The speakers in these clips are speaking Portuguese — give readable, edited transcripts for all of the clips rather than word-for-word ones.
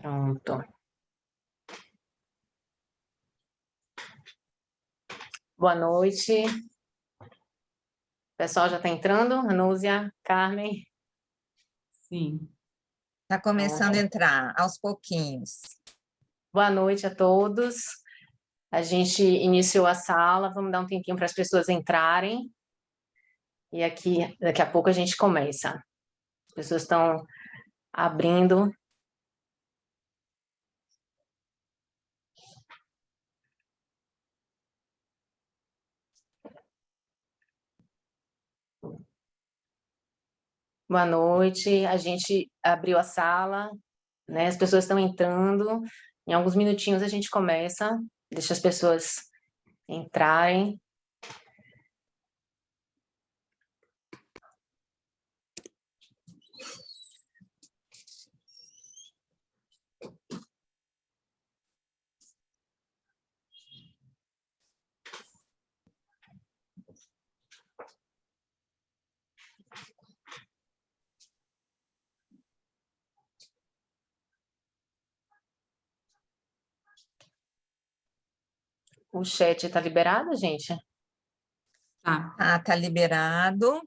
Pronto. Boa noite. O pessoal já está entrando? Anúzia, Carmen? Sim. Está começando a entrar, aos pouquinhos. Boa noite a todos. A gente iniciou a sala, vamos dar um tempinho para as pessoas entrarem. E aqui, daqui a pouco a gente começa. As pessoas estão abrindo. Boa noite. A gente abriu a sala, né? As pessoas estão entrando. Em alguns minutinhos a gente começa. Deixa as pessoas entrarem. O chat está liberado, gente? Tá liberado.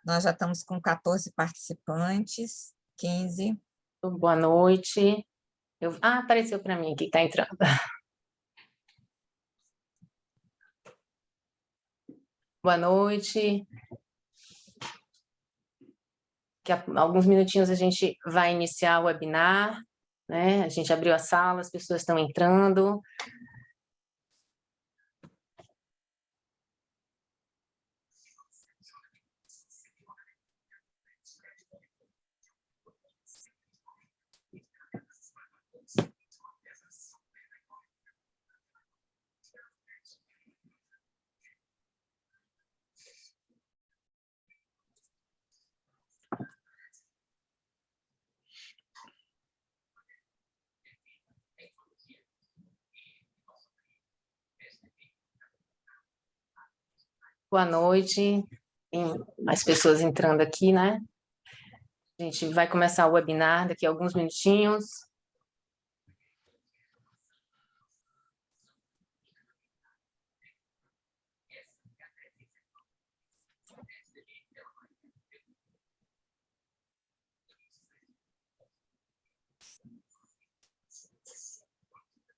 Nós já estamos com 14 participantes, 15. Boa noite. Apareceu para mim que está entrando. Boa noite. Alguns minutinhos a gente vai iniciar o webinar, né? A gente abriu a sala, as pessoas estão entrando. Boa noite. Tem mais pessoas entrando aqui, né? A gente vai começar o webinar daqui a alguns minutinhos.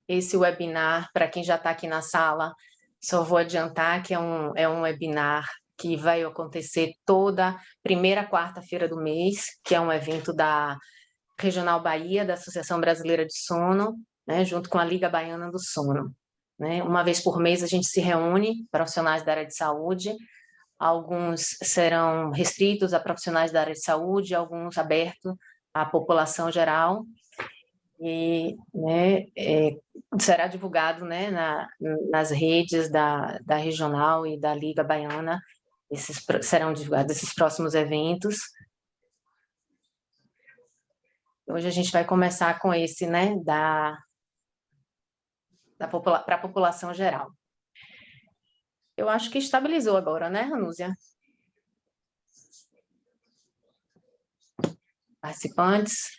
Esse webinar, para quem já está aqui na sala, só vou adiantar que é um webinar que vai acontecer toda primeira quarta-feira do mês, que é um evento da Regional Bahia, da Associação Brasileira de Sono, né, junto com a Liga Baiana do Sono. Né? Uma vez por mês a gente se reúne, profissionais da área de saúde, alguns serão restritos a profissionais da área de saúde, alguns abertos à população geral, e né, será divulgado, né, nas redes da Regional e da Liga Baiana, serão divulgados esses próximos eventos. Hoje a gente vai começar com esse, né, para a população geral. Eu acho que estabilizou agora, né, Anúzia? Participantes?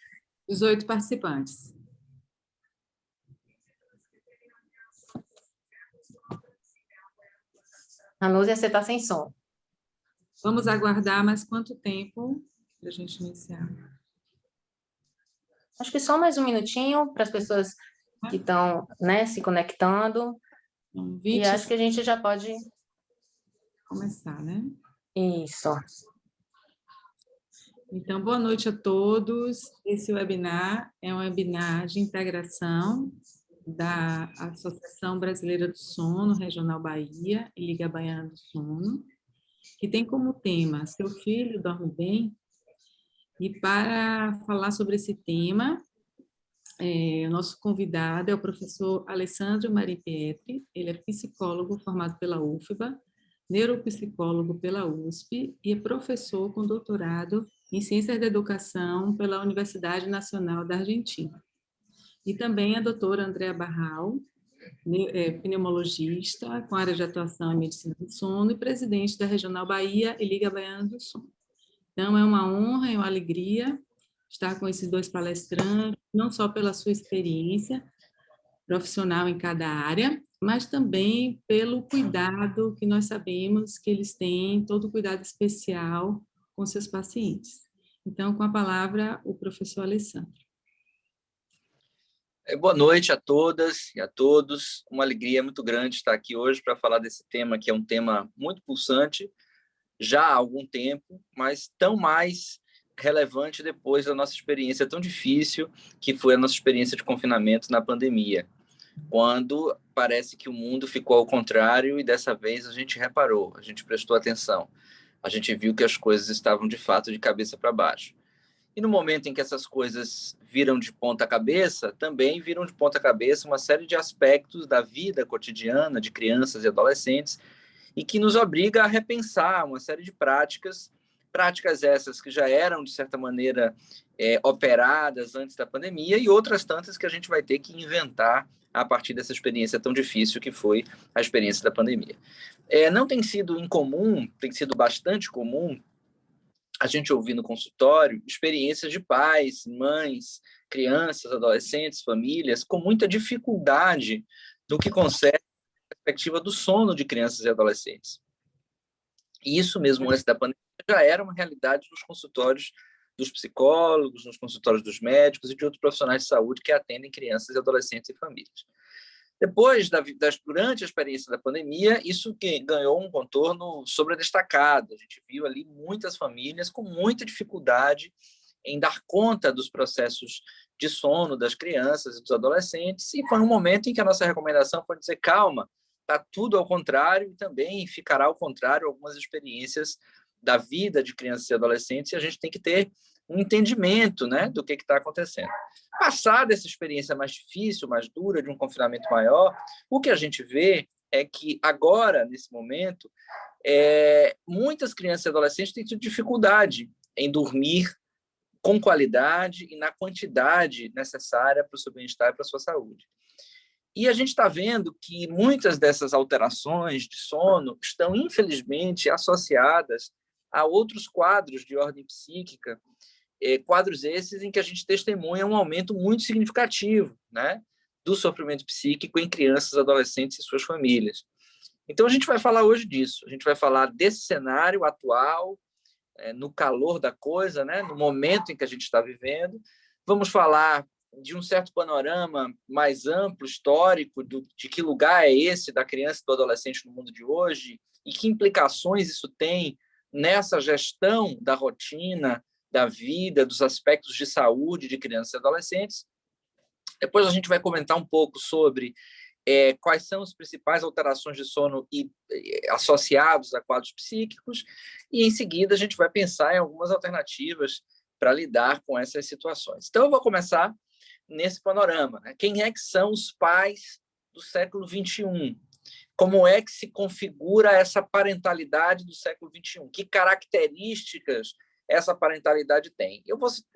18 participantes. Anúzia, você está sem som. Vamos aguardar mais quanto tempo para a gente iniciar? Acho que só mais um minutinho para as pessoas que estão, né, se conectando. E acho que a gente já pode começar, né? Isso. Então, boa noite a todos. Esse webinar é um webinar de integração da Associação Brasileira do Sono, Regional Bahia e Liga Baiana do Sono, que tem como tema Seu Filho Dorme Bem? E para falar sobre esse tema, o nosso convidado é o professor Alessandro Maripietri. Ele é psicólogo formado pela UFBA, neuropsicólogo pela USP e é professor com doutorado em Ciências da Educação pela Universidade Nacional da Argentina. E também a doutora Andrea Barral, pneumologista com área de atuação em medicina do sono e presidente da Regional Bahia e Liga Baiana do Sono. Então, é uma honra e uma alegria estar com esses dois palestrantes, não só pela sua experiência profissional em cada área, mas também pelo cuidado que nós sabemos que eles têm, todo cuidado especial com seus pacientes. Então, com a palavra, o professor Alessandro. Boa noite a todas e a todos. Uma alegria muito grande estar aqui hoje para falar desse tema, que é um tema muito pulsante, já há algum tempo, mas tão mais relevante depois da nossa experiência tão difícil, que foi a nossa experiência de confinamento na pandemia, quando parece que o mundo ficou ao contrário e dessa vez a gente reparou, a gente prestou atenção, a gente viu que as coisas estavam de fato de cabeça para baixo. E no momento em que essas coisas viram de ponta cabeça, também viram de ponta cabeça uma série de aspectos da vida cotidiana de crianças e adolescentes e que nos obriga a repensar uma série de práticas essas que já eram, de certa maneira, operadas antes da pandemia e outras tantas que a gente vai ter que inventar a partir dessa experiência tão difícil que foi a experiência da pandemia. Não tem sido incomum, tem sido bastante comum a gente ouvir no consultório experiências de pais, mães, crianças, adolescentes, famílias com muita dificuldade no que concerne a perspectiva do sono de crianças e adolescentes. E isso mesmo antes da pandemia já era uma realidade nos consultórios dos psicólogos, nos consultórios dos médicos e de outros profissionais de saúde que atendem crianças, adolescentes e famílias. Depois, durante a experiência da pandemia, isso ganhou um contorno sobredestacado. A gente viu ali muitas famílias com muita dificuldade em dar conta dos processos de sono das crianças e dos adolescentes, e foi um momento em que a nossa recomendação foi dizer, calma, está tudo ao contrário, e também ficará ao contrário algumas experiências da vida de crianças e adolescentes, e a gente tem que ter um entendimento, né, do que está acontecendo. Passada essa experiência mais difícil, mais dura, de um confinamento maior, o que a gente vê é que agora, nesse momento, muitas crianças e adolescentes têm tido dificuldade em dormir com qualidade e na quantidade necessária para o seu bem-estar e para a sua saúde. E a gente está vendo que muitas dessas alterações de sono estão, infelizmente, associadas a outros quadros de ordem psíquica, quadros esses em que a gente testemunha um aumento muito significativo, né, do sofrimento psíquico em crianças, adolescentes e suas famílias. Então, a gente vai falar hoje disso, a gente vai falar desse cenário atual, no calor da coisa, né, no momento em que a gente está vivendo. Vamos falar de um certo panorama mais amplo, histórico, de que lugar é esse da criança e do adolescente no mundo de hoje e que implicações isso tem nessa gestão da rotina, da vida, dos aspectos de saúde de crianças e adolescentes. Depois a gente vai comentar um pouco sobre quais são as principais alterações de sono associados a quadros psíquicos e, em seguida, a gente vai pensar em algumas alternativas para lidar com essas situações. Então, eu vou começar nesse panorama, né? Quem é que são os pais do século XXI? Como é que se configura essa parentalidade do século XXI? Que características essa parentalidade tem?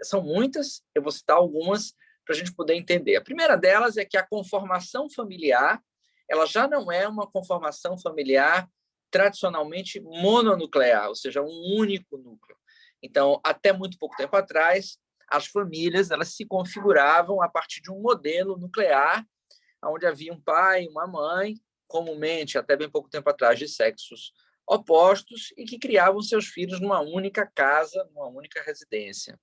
São muitas, eu vou citar algumas para a gente poder entender. A primeira delas é que a conformação familiar ela já não é uma conformação familiar tradicionalmente mononuclear, ou seja, um único núcleo. Então, até muito pouco tempo atrás, as famílias elas se configuravam a partir de um modelo nuclear, onde havia um pai e uma mãe, comumente, até bem pouco tempo atrás, de sexos opostos, e que criavam seus filhos numa única casa, numa única residência.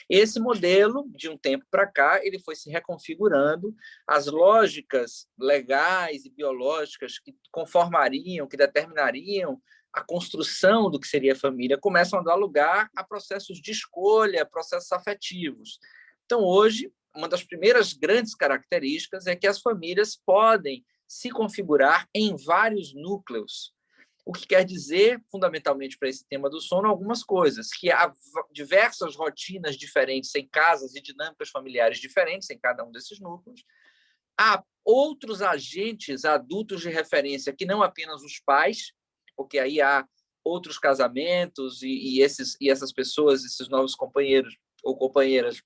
Esse modelo, de um tempo para cá, ele foi se reconfigurando, as lógicas legais e biológicas que conformariam, que determinariam a construção do que seria a família, começam a dar lugar a processos de escolha, processos afetivos. Então, hoje, uma das primeiras grandes características é que as famílias podem se configurar em vários núcleos, o que quer dizer, fundamentalmente para esse tema do sono, algumas coisas, que há diversas rotinas diferentes em casas e dinâmicas familiares diferentes em cada um desses núcleos. Há outros agentes adultos de referência que não apenas os pais, porque aí há outros casamentos e essas pessoas, esses novos companheiros ou companheiras,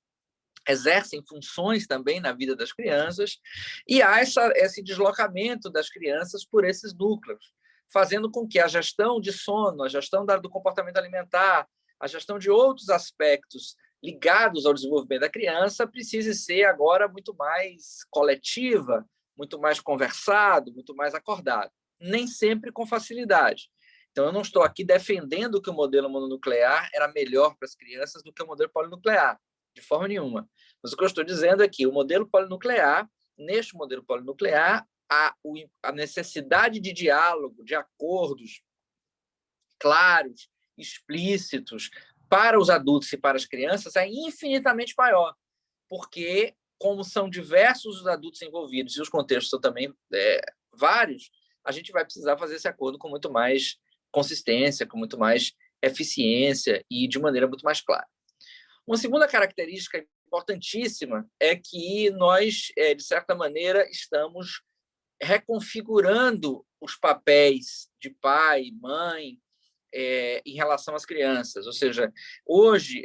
exercem funções também na vida das crianças, e há esse deslocamento das crianças por esses núcleos, fazendo com que a gestão de sono, a gestão do comportamento alimentar, a gestão de outros aspectos ligados ao desenvolvimento da criança precise ser agora muito mais coletiva, muito mais conversado, muito mais acordado. Nem sempre com facilidade. Então, eu não estou aqui defendendo que o modelo mononuclear era melhor para as crianças do que o modelo polinuclear, de forma nenhuma. Mas o que eu estou dizendo é que o modelo polinuclear, neste modelo polinuclear, a necessidade de diálogo, de acordos claros, explícitos, para os adultos e para as crianças é infinitamente maior, porque, como são diversos os adultos envolvidos e os contextos são também vários, a gente vai precisar fazer esse acordo com muito mais consistência, com muito mais eficiência e de maneira muito mais clara. Uma segunda característica importantíssima é que nós, de certa maneira, estamos reconfigurando os papéis de pai, mãe, em relação às crianças. Ou seja, hoje,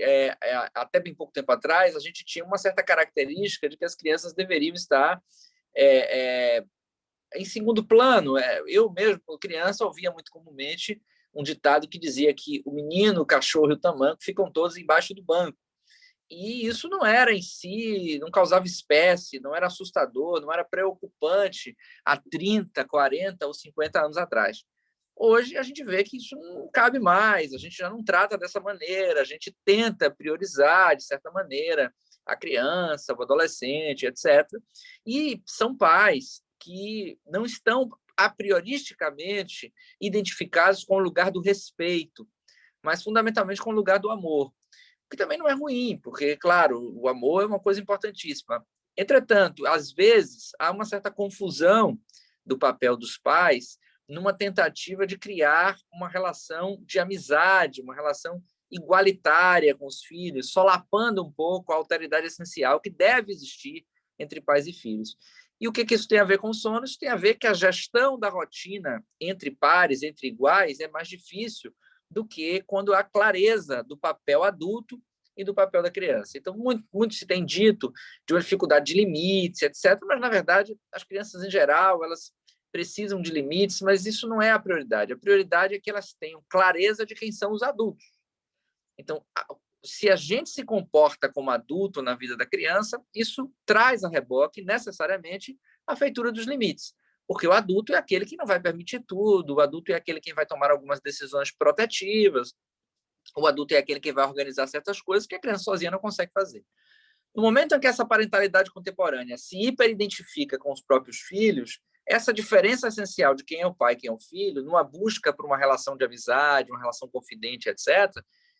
até bem pouco tempo atrás, a gente tinha uma certa característica de que as crianças deveriam estar em segundo plano. Eu mesmo, quando criança, ouvia muito comumente um ditado que dizia que o menino, o cachorro e o tamanco ficam todos embaixo do banco. E isso não era em si, não causava espécie, não era assustador, não era preocupante há 30, 40 ou 50 anos atrás. Hoje, a gente vê que isso não cabe mais, a gente já não trata dessa maneira, a gente tenta priorizar, de certa maneira, a criança, o adolescente, etc. E são pais que não estão, a prioristicamente, identificados com o lugar do respeito, mas, fundamentalmente, com o lugar do amor. O que também não é ruim, porque, claro, o amor é uma coisa importantíssima. Entretanto, às vezes, há uma certa confusão do papel dos pais numa tentativa de criar uma relação de amizade, uma relação igualitária com os filhos, solapando um pouco a alteridade essencial que deve existir entre pais e filhos. E o que isso tem a ver com o sono? Isso tem a ver que a gestão da rotina entre pares, entre iguais, é mais difícil do que quando há clareza do papel adulto e do papel da criança. Então, muito se tem dito de uma dificuldade de limites, etc., mas, na verdade, as crianças, em geral, elas precisam de limites, mas isso não é a prioridade. A prioridade é que elas tenham clareza de quem são os adultos. Então, se a gente se comporta como adulto na vida da criança, isso traz a reboque, necessariamente, a feitura dos limites. Porque o adulto é aquele que não vai permitir tudo, o adulto é aquele que vai tomar algumas decisões protetivas, o adulto é aquele que vai organizar certas coisas que a criança sozinha não consegue fazer. No momento em que essa parentalidade contemporânea se hiperidentifica com os próprios filhos, essa diferença essencial de quem é o pai e quem é o filho, numa busca por uma relação de amizade, uma relação confidente, etc.,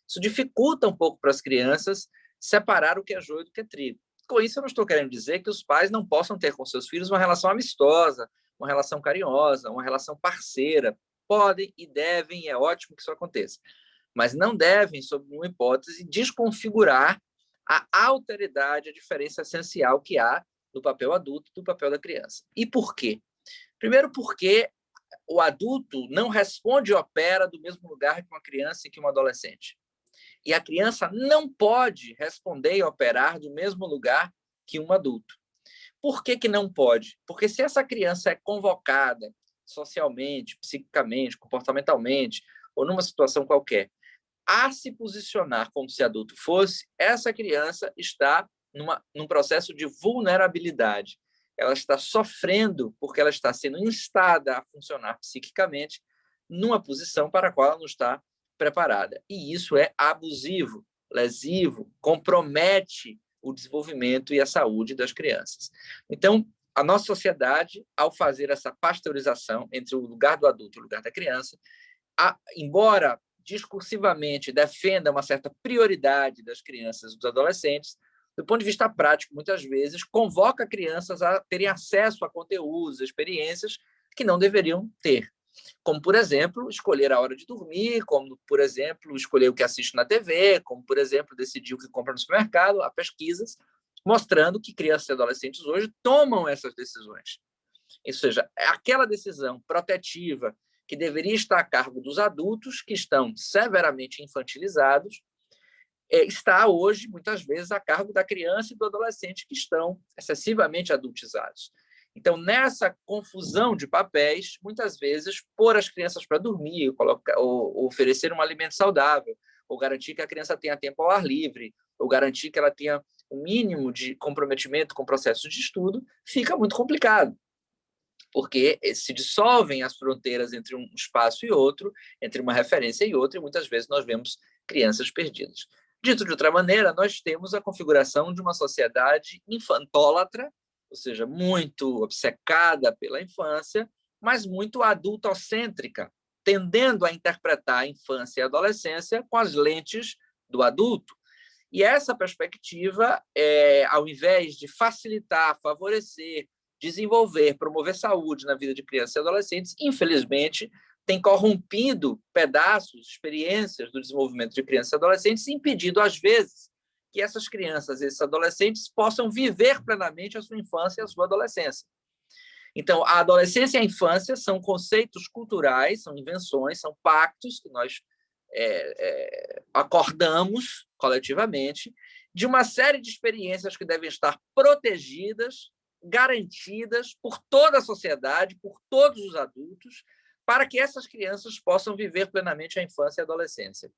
isso dificulta um pouco para as crianças separar o que é joio do que é trigo. Com isso, eu não estou querendo dizer que os pais não possam ter com seus filhos uma relação amistosa, uma relação carinhosa, uma relação parceira. Podem e devem, e é ótimo que isso aconteça. Mas não devem, sob nenhuma hipótese, desconfigurar a alteridade, a diferença essencial que há do papel adulto e do papel da criança. E por quê? Primeiro, porque o adulto não responde e opera do mesmo lugar que uma criança e que um adolescente. E a criança não pode responder e operar do mesmo lugar que um adulto. Por que não pode? Porque se essa criança é convocada socialmente, psiquicamente, comportamentalmente, ou numa situação qualquer, a se posicionar como se adulto fosse, essa criança está num processo de vulnerabilidade. Ela está sofrendo porque ela está sendo instada a funcionar psiquicamente numa posição para a qual ela não está preparada. E isso é abusivo, lesivo, compromete o desenvolvimento e a saúde das crianças. Então, a nossa sociedade, ao fazer essa pasteurização entre o lugar do adulto e o lugar da criança, embora discursivamente defenda uma certa prioridade das crianças e dos adolescentes, do ponto de vista prático, muitas vezes, convoca crianças a terem acesso a conteúdos, experiências que não deveriam ter. Como, por exemplo, escolher a hora de dormir, como, por exemplo, escolher o que assiste na TV, como, por exemplo, decidir o que compra no supermercado. Há pesquisas mostrando que crianças e adolescentes hoje tomam essas decisões. Ou seja, aquela decisão protetiva que deveria estar a cargo dos adultos, que estão severamente infantilizados, está hoje, muitas vezes, a cargo da criança e do adolescente, que estão excessivamente adultizados. Então, nessa confusão de papéis, muitas vezes, pôr as crianças para dormir, ou oferecer um alimento saudável, ou garantir que a criança tenha tempo ao ar livre, ou ou garantir que ela tenha o mínimo de comprometimento com o processo de estudo, fica muito complicado, porque se dissolvem as fronteiras entre um espaço e outro, entre uma referência e outra, e muitas vezes nós vemos crianças perdidas. Dito de outra maneira, nós temos a configuração de uma sociedade infantólatra, ou seja, muito obcecada pela infância, mas muito adultocêntrica, tendendo a interpretar a infância e a adolescência com as lentes do adulto. E essa perspectiva, ao invés de facilitar, favorecer, desenvolver, promover saúde na vida de crianças e adolescentes, infelizmente, tem corrompido pedaços, experiências do desenvolvimento de crianças e adolescentes, e impedido, às vezes, que essas crianças e esses adolescentes possam viver plenamente a sua infância e a sua adolescência. Então, a adolescência e a infância são conceitos culturais, são invenções, são pactos que nós acordamos coletivamente de uma série de experiências que devem estar protegidas, garantidas por toda a sociedade, por todos os adultos, para que essas crianças possam viver plenamente a infância e a adolescência.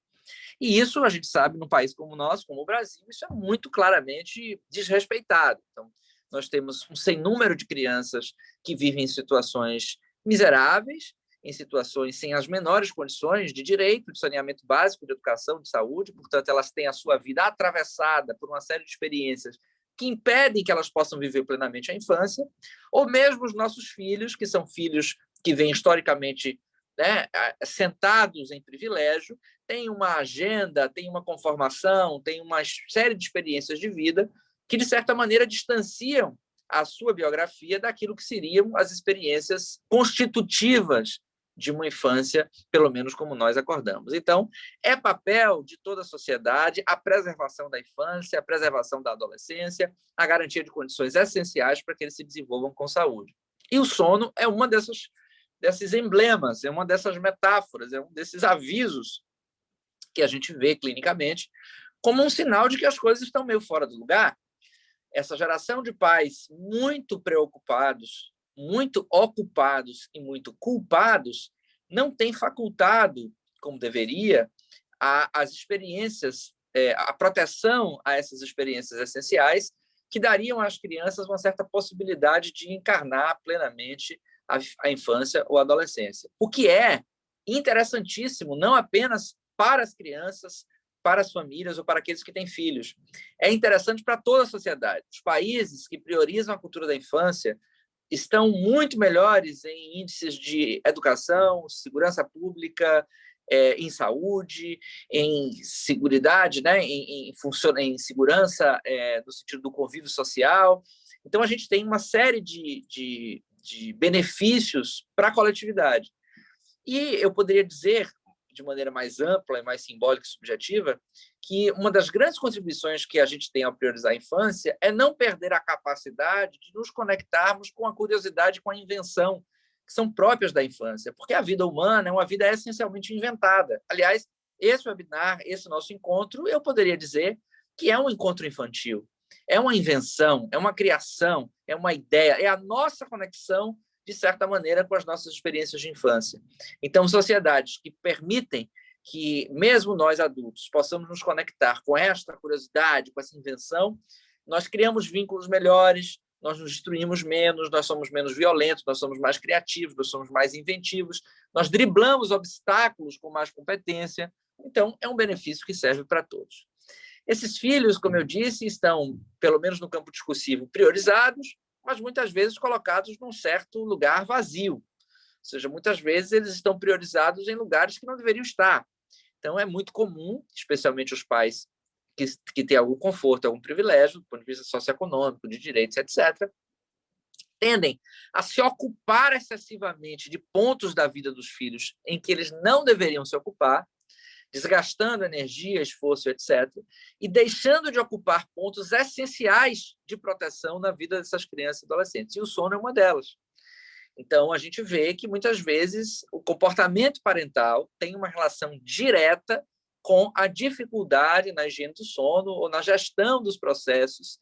E isso, a gente sabe, num país como o nosso, como o Brasil, isso é muito claramente desrespeitado. Então, nós temos um sem número de crianças que vivem em situações miseráveis, em situações sem as menores condições de direito, de saneamento básico, de educação, de saúde, portanto, elas têm a sua vida atravessada por uma série de experiências que impedem que elas possam viver plenamente a infância, ou mesmo os nossos filhos, que são filhos que vêm historicamente, né, sentados em privilégio, têm uma agenda, têm uma conformação, têm uma série de experiências de vida que, de certa maneira, distanciam a sua biografia daquilo que seriam as experiências constitutivas de uma infância, pelo menos como nós acordamos. Então, é papel de toda a sociedade a preservação da infância, a preservação da adolescência, a garantia de condições essenciais para que eles se desenvolvam com saúde. E o sono é uma desses emblemas, é uma dessas metáforas, é um desses avisos que a gente vê clinicamente como um sinal de que as coisas estão meio fora do lugar. Essa geração de pais muito preocupados, muito ocupados e muito culpados não tem facultado, como deveria, as experiências, a proteção a essas experiências essenciais que dariam às crianças uma certa possibilidade de encarnar plenamente a infância ou a adolescência. O que é interessantíssimo, não apenas para as crianças, para as famílias ou para aqueles que têm filhos. É interessante para toda a sociedade. Os países que priorizam a cultura da infância estão muito melhores em índices de educação, segurança pública, em saúde, em seguridade, né? em segurança no sentido do convívio social. Então, a gente tem uma série de benefícios para a coletividade. E eu poderia dizer, de maneira mais ampla e mais simbólica e subjetiva, que uma das grandes contribuições que a gente tem ao priorizar a infância é não perder a capacidade de nos conectarmos com a curiosidade e com a invenção, que são próprias da infância, porque a vida humana é uma vida essencialmente inventada. Aliás, esse webinar, esse nosso encontro, eu poderia dizer que é um encontro infantil, é uma invenção, é uma criação, é uma ideia, é a nossa conexão, de certa maneira, com as nossas experiências de infância. Então, sociedades que permitem que, mesmo nós adultos, possamos nos conectar com esta curiosidade, com essa invenção, nós criamos vínculos melhores, nós nos destruímos menos, nós somos menos violentos, nós somos mais criativos, nós somos mais inventivos, nós driblamos obstáculos com mais competência. Então, é um benefício que serve para todos. Esses filhos, como eu disse, estão, pelo menos no campo discursivo, priorizados, mas muitas vezes colocados num certo lugar vazio. Ou seja, muitas vezes eles estão priorizados em lugares que não deveriam estar. Então, é muito comum, especialmente os pais que têm algum conforto, algum privilégio, do ponto de vista socioeconômico, de direitos, etc., tendem a se ocupar excessivamente de pontos da vida dos filhos em que eles não deveriam se ocupar, desgastando energia, esforço, etc., e deixando de ocupar pontos essenciais de proteção na vida dessas crianças e adolescentes. E o sono é uma delas. Então, a gente vê que, muitas vezes, o comportamento parental tem uma relação direta com a dificuldade na higiene do sono ou na gestão dos processos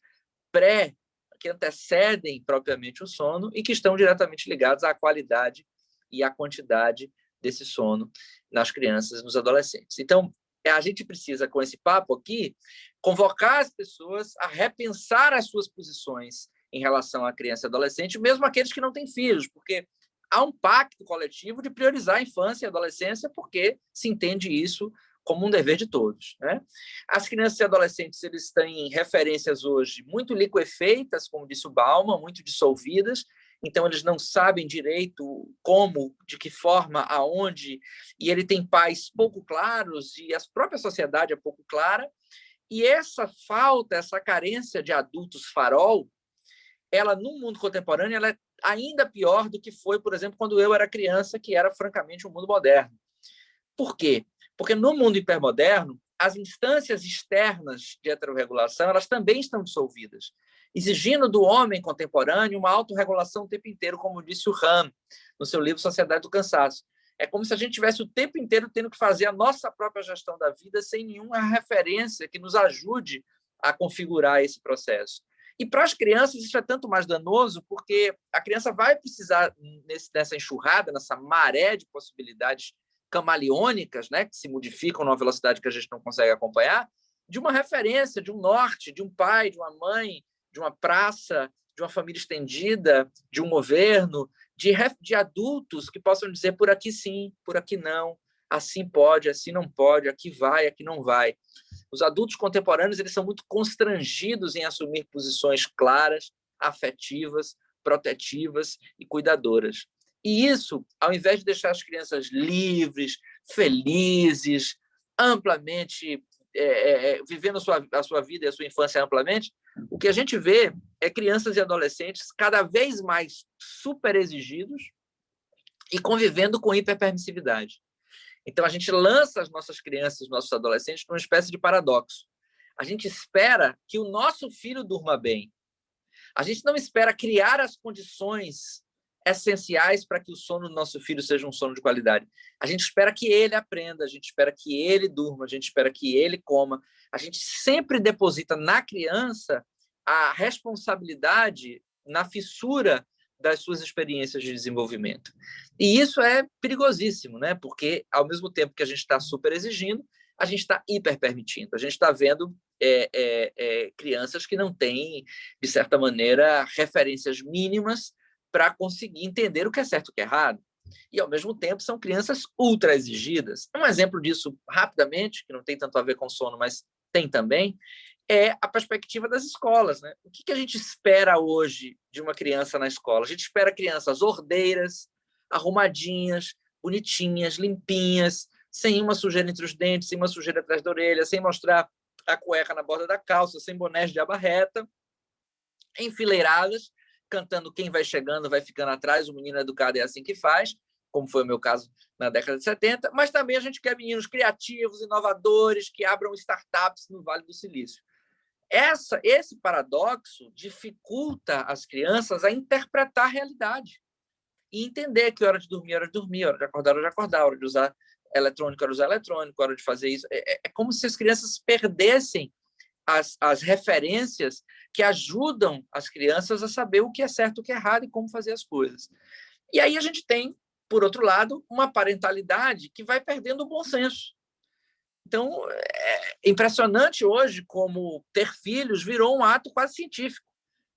que antecedem propriamente o sono e que estão diretamente ligados à qualidade e à quantidade desse sono nas crianças e nos adolescentes. Então, a gente precisa, com esse papo aqui, convocar as pessoas a repensar as suas posições em relação à criança e adolescente, mesmo aqueles que não têm filhos, porque há um pacto coletivo de priorizar a infância e a adolescência, porque se entende isso como um dever de todos, né? As crianças e adolescentes, eles têm referências hoje muito liquefeitas, como disse o Bauman, muito dissolvidas, então eles não sabem direito como, de que forma, aonde, e ele tem pais pouco claros, e a própria sociedade é pouco clara, e essa falta, essa carência de adultos farol, ela, no mundo contemporâneo, ela é ainda pior do que foi, por exemplo, quando eu era criança, que era, francamente, um mundo moderno. Por quê? Porque no mundo hipermoderno, as instâncias externas de heterorregulação, elas também estão dissolvidas, exigindo do homem contemporâneo uma autorregulação o tempo inteiro, como disse o Hahn, no seu livro Sociedade do Cansaço. É como se a gente tivesse o tempo inteiro tendo que fazer a nossa própria gestão da vida sem nenhuma referência que nos ajude a configurar esse processo. E para as crianças isso é tanto mais danoso, porque a criança vai precisar, nessa enxurrada, nessa maré de possibilidades camaleônicas, né, que se modificam numa velocidade que a gente não consegue acompanhar, de uma referência, de um norte, de um pai, de uma mãe, de uma praça, de uma família estendida, de um governo, de adultos que possam dizer por aqui sim, por aqui não, assim pode, assim não pode, aqui vai, aqui não vai. Os adultos contemporâneos, eles são muito constrangidos em assumir posições claras, afetivas, protetivas e cuidadoras. E isso, ao invés de deixar as crianças livres, felizes, amplamente vivendo a sua vida e a sua infância amplamente, o que a gente vê é crianças e adolescentes cada vez mais super exigidos e convivendo com hiperpermissividade. Então, a gente lança as nossas crianças, os nossos adolescentes, numa espécie de paradoxo. A gente espera que o nosso filho durma bem. A gente não espera criar as condições essenciais para que o sono do nosso filho seja um sono de qualidade. A gente espera que ele aprenda, a gente espera que ele durma, a gente espera que ele coma. A gente sempre deposita na criança a responsabilidade na fissura das suas experiências de desenvolvimento. E isso é perigosíssimo, né? Porque, ao mesmo tempo que a gente está super exigindo, a gente está hiper permitindo. A gente está vendo crianças que não têm, de certa maneira, referências mínimas para conseguir entender o que é certo e o que é errado. E, ao mesmo tempo, são crianças ultra exigidas. Um exemplo disso, rapidamente, que não tem tanto a ver com sono, mas tem também, é a perspectiva das escolas, né? O que a gente espera hoje de uma criança na escola? A gente espera crianças ordeiras, arrumadinhas, bonitinhas, limpinhas, sem uma sujeira entre os dentes, sem uma sujeira atrás da orelha, sem mostrar a cueca na borda da calça, sem bonés de aba reta, enfileiradas, cantando Quem Vai Chegando Vai Ficando Atrás, o menino educado é assim que faz, como foi o meu caso na década de 70, mas também a gente quer meninos criativos, inovadores, que abram startups no Vale do Silício. Esse paradoxo dificulta as crianças a interpretar a realidade e entender que hora de dormir, hora de dormir, hora de acordar, hora de usar eletrônico, hora de usar eletrônico, hora de fazer isso. É como se as crianças perdessem as referências que ajudam as crianças a saber o que é certo, o que é errado e como fazer as coisas. E aí a gente tem, por outro lado, uma parentalidade que vai perdendo o bom senso. Então, é impressionante hoje como ter filhos virou um ato quase científico.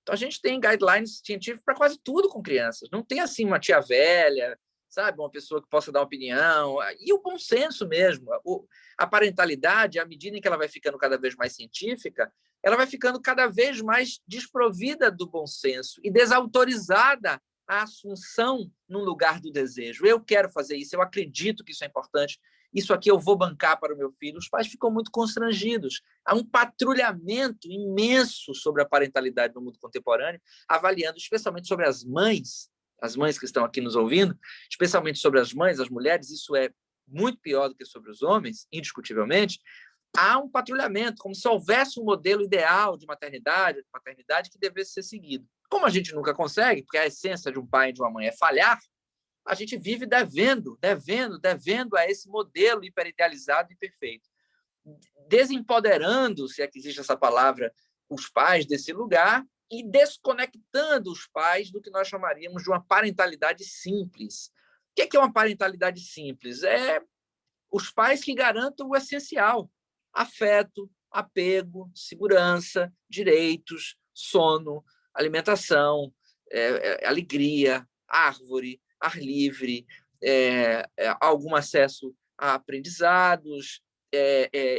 Então, a gente tem guidelines científicos para quase tudo com crianças. Não tem, assim, uma tia velha, sabe? Uma pessoa que possa dar uma opinião. E o bom senso mesmo. A parentalidade, à medida em que ela vai ficando cada vez mais científica, ela vai ficando cada vez mais desprovida do bom senso e desautorizada a assunção no lugar do desejo. Eu quero fazer isso, eu acredito que isso é importante, isso aqui eu vou bancar para o meu filho. Os pais ficam muito constrangidos. Há um patrulhamento imenso sobre a parentalidade no mundo contemporâneo, avaliando especialmente sobre as mães que estão aqui nos ouvindo, especialmente sobre as mães, as mulheres, isso é muito pior do que sobre os homens, indiscutivelmente. Há um patrulhamento, como se houvesse um modelo ideal de maternidade, de paternidade que devesse ser seguido. Como a gente nunca consegue, porque a essência de um pai e de uma mãe é falhar, a gente vive devendo a esse modelo hiperidealizado e perfeito. Desempoderando, se é que existe essa palavra, os pais desse lugar e desconectando os pais do que nós chamaríamos de uma parentalidade simples. O que é uma parentalidade simples? É os pais que garantam o essencial: afeto, apego, segurança, direitos, sono, alimentação, alegria, árvore, ar livre, algum acesso a aprendizados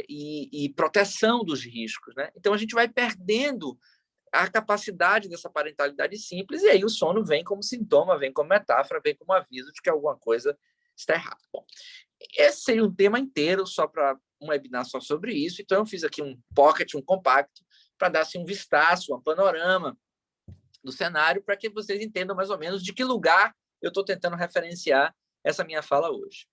e proteção dos riscos, né? Então, a gente vai perdendo a capacidade dessa parentalidade simples, e aí o sono vem como sintoma, vem como metáfora, vem como aviso de que alguma coisa está errada. Bom, esse seria um tema inteiro só para um webinar só sobre isso, então eu fiz aqui um pocket, um compacto, para dar assim, um vistaço, um panorama do cenário, para que vocês entendam mais ou menos de que lugar eu estou tentando referenciar essa minha fala hoje.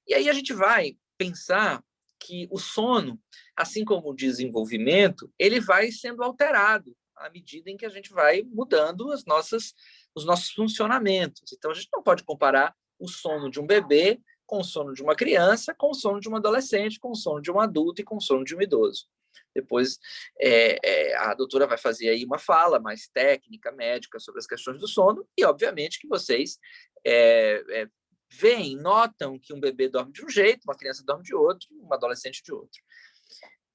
E aí a gente vai pensar que o sono, assim como o desenvolvimento, ele vai sendo alterado à medida em que a gente vai mudando os nossos funcionamentos. Então, a gente não pode comparar o sono de um bebê com o sono de uma criança, com o sono de um adolescente, com o sono de um adulto e com o sono de um idoso. Depois, a doutora vai fazer aí uma fala mais técnica, médica, sobre as questões do sono, e, obviamente, que vocês veem, notam que um bebê dorme de um jeito, uma criança dorme de outro, um adolescente de outro.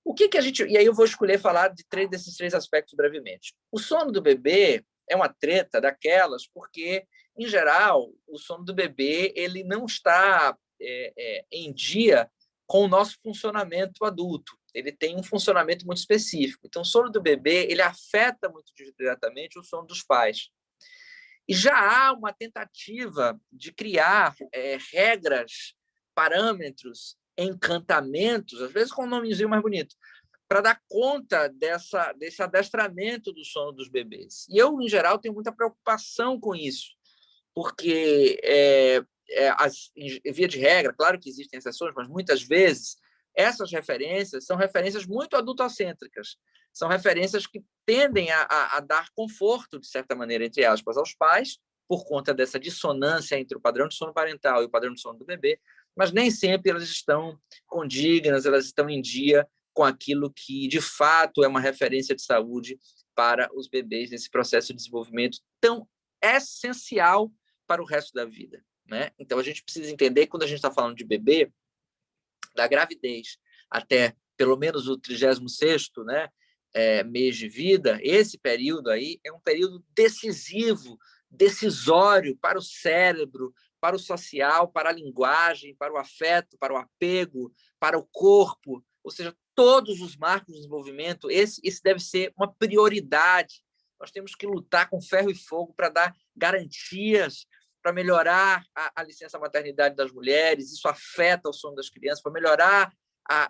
O que a gente... E aí eu vou escolher falar desses três aspectos brevemente. O sono do bebê é uma treta daquelas, porque, em geral, o sono do bebê ele não está em dia com o nosso funcionamento adulto. Ele tem um funcionamento muito específico. Então, o sono do bebê ele afeta muito diretamente o sono dos pais. E já há uma tentativa de criar regras, parâmetros, encantamentos, às vezes com um nomezinho mais bonito, para dar conta desse adestramento do sono dos bebês. E eu, em geral, tenho muita preocupação com isso, porque, via de regra, claro que existem exceções, mas muitas vezes essas referências são referências muito adultocêntricas, são referências que tendem a dar conforto, de certa maneira, entre aspas, aos pais, por conta dessa dissonância entre o padrão de sono parental e o padrão de sono do bebê, mas nem sempre elas estão condignas, elas estão em dia com aquilo que, de fato, é uma referência de saúde para os bebês nesse processo de desenvolvimento tão essencial para o resto da vida, né? Então, a gente precisa entender, quando a gente está falando de bebê, da gravidez até pelo menos o 36º, né, mês de vida, esse período aí é um período decisivo, decisório para o cérebro, para o social, para a linguagem, para o afeto, para o apego, para o corpo, ou seja, todos os marcos de desenvolvimento, esse deve ser uma prioridade. Nós temos que lutar com ferro e fogo para dar garantias, para melhorar a licença maternidade das mulheres, isso afeta o sono das crianças, para melhorar,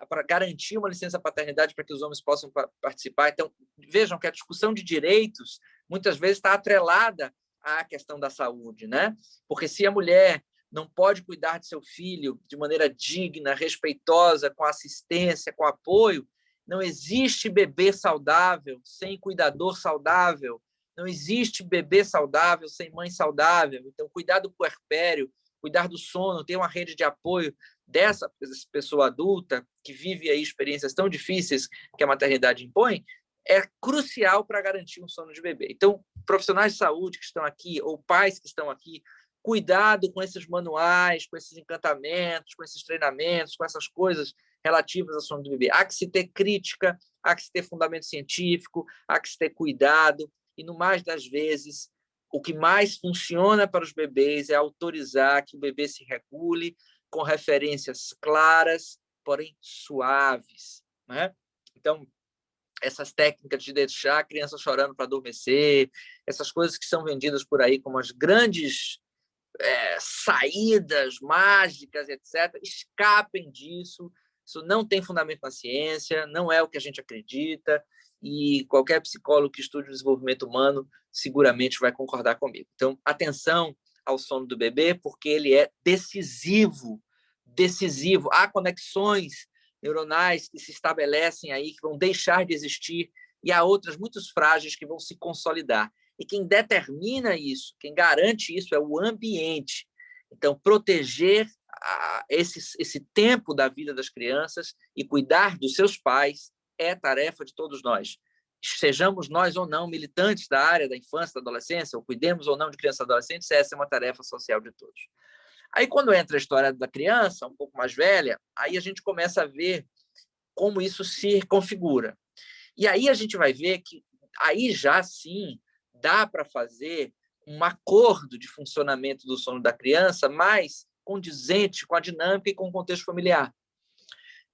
para garantir uma licença paternidade para que os homens possam participar. Então, vejam que a discussão de direitos muitas vezes está atrelada à questão da saúde, né? Porque se a mulher não pode cuidar de seu filho de maneira digna, respeitosa, com assistência, com apoio, não existe bebê saudável sem cuidador saudável, não existe bebê saudável sem mãe saudável. Então, cuidar do puerpério, cuidar do sono, ter uma rede de apoio dessa pessoa adulta que vive aí experiências tão difíceis que a maternidade impõe, é crucial para garantir um sono de bebê. Então, profissionais de saúde que estão aqui, ou pais que estão aqui, cuidado com esses manuais, com esses encantamentos, com esses treinamentos, com essas coisas relativas ao sono do bebê. Há que se ter crítica, há que se ter fundamento científico, há que se ter cuidado, e, no mais das vezes, o que mais funciona para os bebês é autorizar que o bebê se regule com referências claras, porém suaves, né? Então, essas técnicas de deixar a criança chorando para adormecer, essas coisas que são vendidas por aí como as grandes saídas mágicas, etc., escapem disso. Isso não tem fundamento na ciência, não é o que a gente acredita, e qualquer psicólogo que estude o desenvolvimento humano seguramente vai concordar comigo. Então, atenção ao sono do bebê, porque ele é decisivo. Há conexões neuronais que se estabelecem aí, que vão deixar de existir, e há outras muito frágeis que vão se consolidar. E quem determina isso, quem garante isso é o ambiente. Então, proteger esse tempo da vida das crianças e cuidar dos seus pais é tarefa de todos nós. Sejamos nós ou não militantes da área da infância, da adolescência, ou cuidemos ou não de crianças e adolescentes, essa é uma tarefa social de todos. Aí, quando entra a história da criança, um pouco mais velha, aí a gente começa a ver como isso se configura. E aí a gente vai ver que aí já sim dá para fazer um acordo de funcionamento do sono da criança mais condizente com a dinâmica e com o contexto familiar.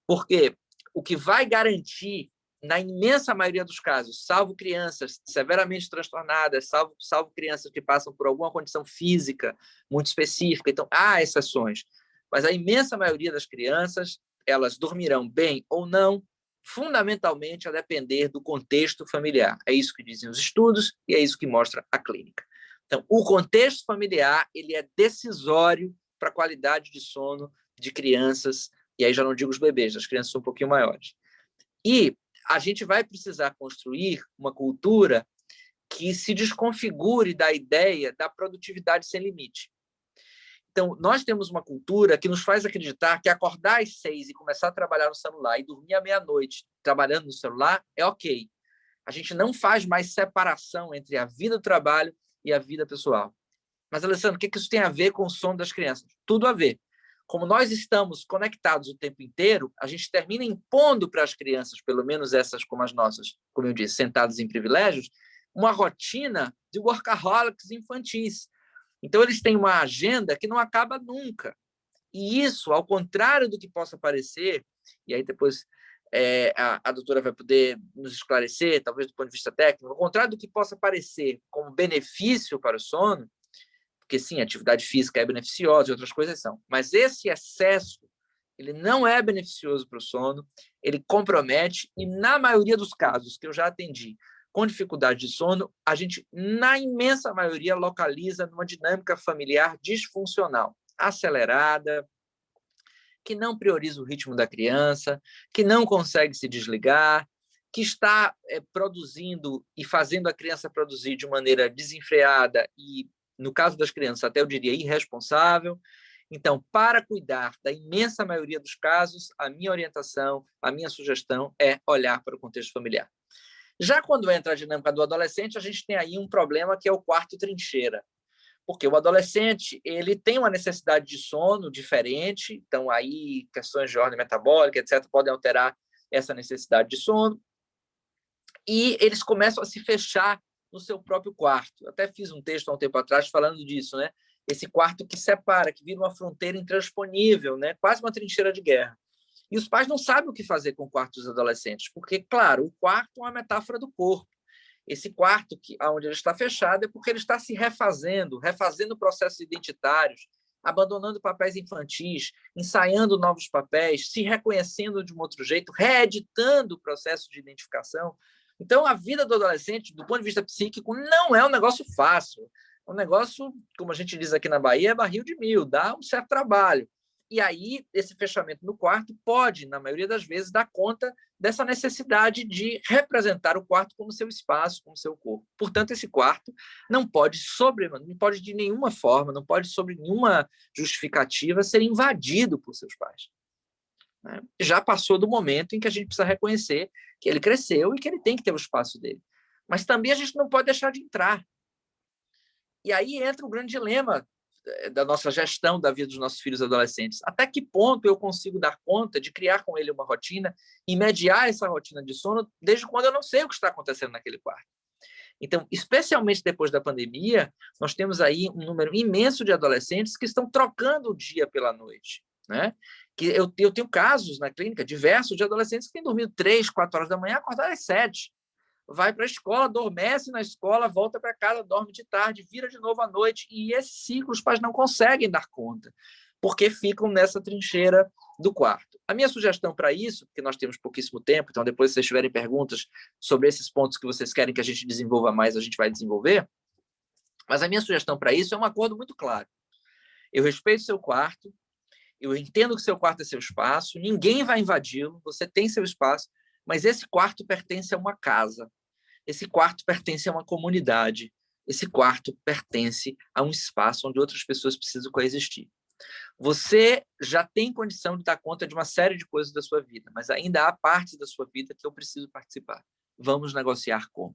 Porque o que vai garantir, na imensa maioria dos casos, salvo crianças severamente transtornadas, salvo crianças que passam por alguma condição física muito específica, então há exceções, mas a imensa maioria das crianças, elas dormirão bem ou não, fundamentalmente a depender do contexto familiar. É isso que dizem os estudos e é isso que mostra a clínica. Então, o contexto familiar ele é decisório para a qualidade de sono de crianças, e aí já não digo os bebês, as crianças são um pouquinho maiores. E a gente vai precisar construir uma cultura que se desconfigure da ideia da produtividade sem limite. Então, nós temos uma cultura que nos faz acreditar que acordar às 6 e começar a trabalhar no celular e dormir à meia-noite trabalhando no celular é ok. A gente não faz mais separação entre a vida do trabalho e a vida pessoal. Mas, Alessandro, o que isso tem a ver com o sono das crianças? Tudo a ver. Como nós estamos conectados o tempo inteiro, a gente termina impondo para as crianças, pelo menos essas como as nossas, como eu disse, sentadas em privilégios, uma rotina de workaholics infantis. Então, eles têm uma agenda que não acaba nunca. E isso, ao contrário do que possa parecer, e aí depois a doutora vai poder nos esclarecer, talvez do ponto de vista técnico, ao contrário do que possa parecer como benefício para o sono, porque sim, a atividade física é beneficiosa e outras coisas são, mas esse excesso, ele não é beneficioso para o sono, ele compromete, e na maioria dos casos que eu já atendi com dificuldade de sono, a gente, na imensa maioria, localiza numa dinâmica familiar disfuncional, acelerada, que não prioriza o ritmo da criança, que não consegue se desligar, que está produzindo e fazendo a criança produzir de maneira desenfreada e, no caso das crianças, até eu diria irresponsável. Então, para cuidar da imensa maioria dos casos, a minha orientação, a minha sugestão é olhar para o contexto familiar. Já quando entra a dinâmica do adolescente, a gente tem aí um problema que é o quarto trincheira, porque o adolescente ele tem uma necessidade de sono diferente, então aí questões de ordem metabólica, etc., podem alterar essa necessidade de sono, e eles começam a se fechar no seu próprio quarto. Eu até fiz um texto há um tempo atrás falando disso, né? Esse quarto que separa, que vira uma fronteira intransponível, né? Quase uma trincheira de guerra. E os pais não sabem o que fazer com o quarto dos adolescentes, porque, claro, o quarto é uma metáfora do corpo. Esse quarto onde ele está fechado é porque ele está se refazendo processos identitários, abandonando papéis infantis, ensaiando novos papéis, se reconhecendo de um outro jeito, reeditando o processo de identificação. Então, a vida do adolescente, do ponto de vista psíquico, não é um negócio fácil. É um negócio, como a gente diz aqui na Bahia, é barril de mil, dá um certo trabalho. E aí, esse fechamento no quarto pode, na maioria das vezes, dar conta dessa necessidade de representar o quarto como seu espaço, como seu corpo. Portanto, esse quarto não pode de nenhuma forma, não pode, sob nenhuma justificativa, ser invadido por seus pais. Já passou do momento em que a gente precisa reconhecer que ele cresceu e que ele tem que ter o espaço dele. Mas também a gente não pode deixar de entrar. E aí entra o grande dilema da nossa gestão da vida dos nossos filhos adolescentes. Até que ponto eu consigo dar conta de criar com ele uma rotina e mediar essa rotina de sono desde quando eu não sei o que está acontecendo naquele quarto? Então, especialmente depois da pandemia, nós temos aí um número imenso de adolescentes que estão trocando o dia pela noite, né? Que eu tenho casos na clínica, diversos, de adolescentes que têm dormido 3, 4 horas da manhã, acordar às 7. Vai para a escola, adormece na escola, volta para casa, dorme de tarde, vira de novo à noite, e esse ciclo os pais não conseguem dar conta, porque ficam nessa trincheira do quarto. A minha sugestão para isso, porque nós temos pouquíssimo tempo, então depois se vocês tiverem perguntas sobre esses pontos que vocês querem que a gente desenvolva mais, a gente vai desenvolver, mas a minha sugestão para isso é um acordo muito claro. Eu respeito o seu quarto, eu entendo que seu quarto é seu espaço, ninguém vai invadi-lo, você tem seu espaço, mas esse quarto pertence a uma casa, esse quarto pertence a uma comunidade, esse quarto pertence a um espaço onde outras pessoas precisam coexistir. Você já tem condição de dar conta de uma série de coisas da sua vida, mas ainda há partes da sua vida que eu preciso participar. Vamos negociar como?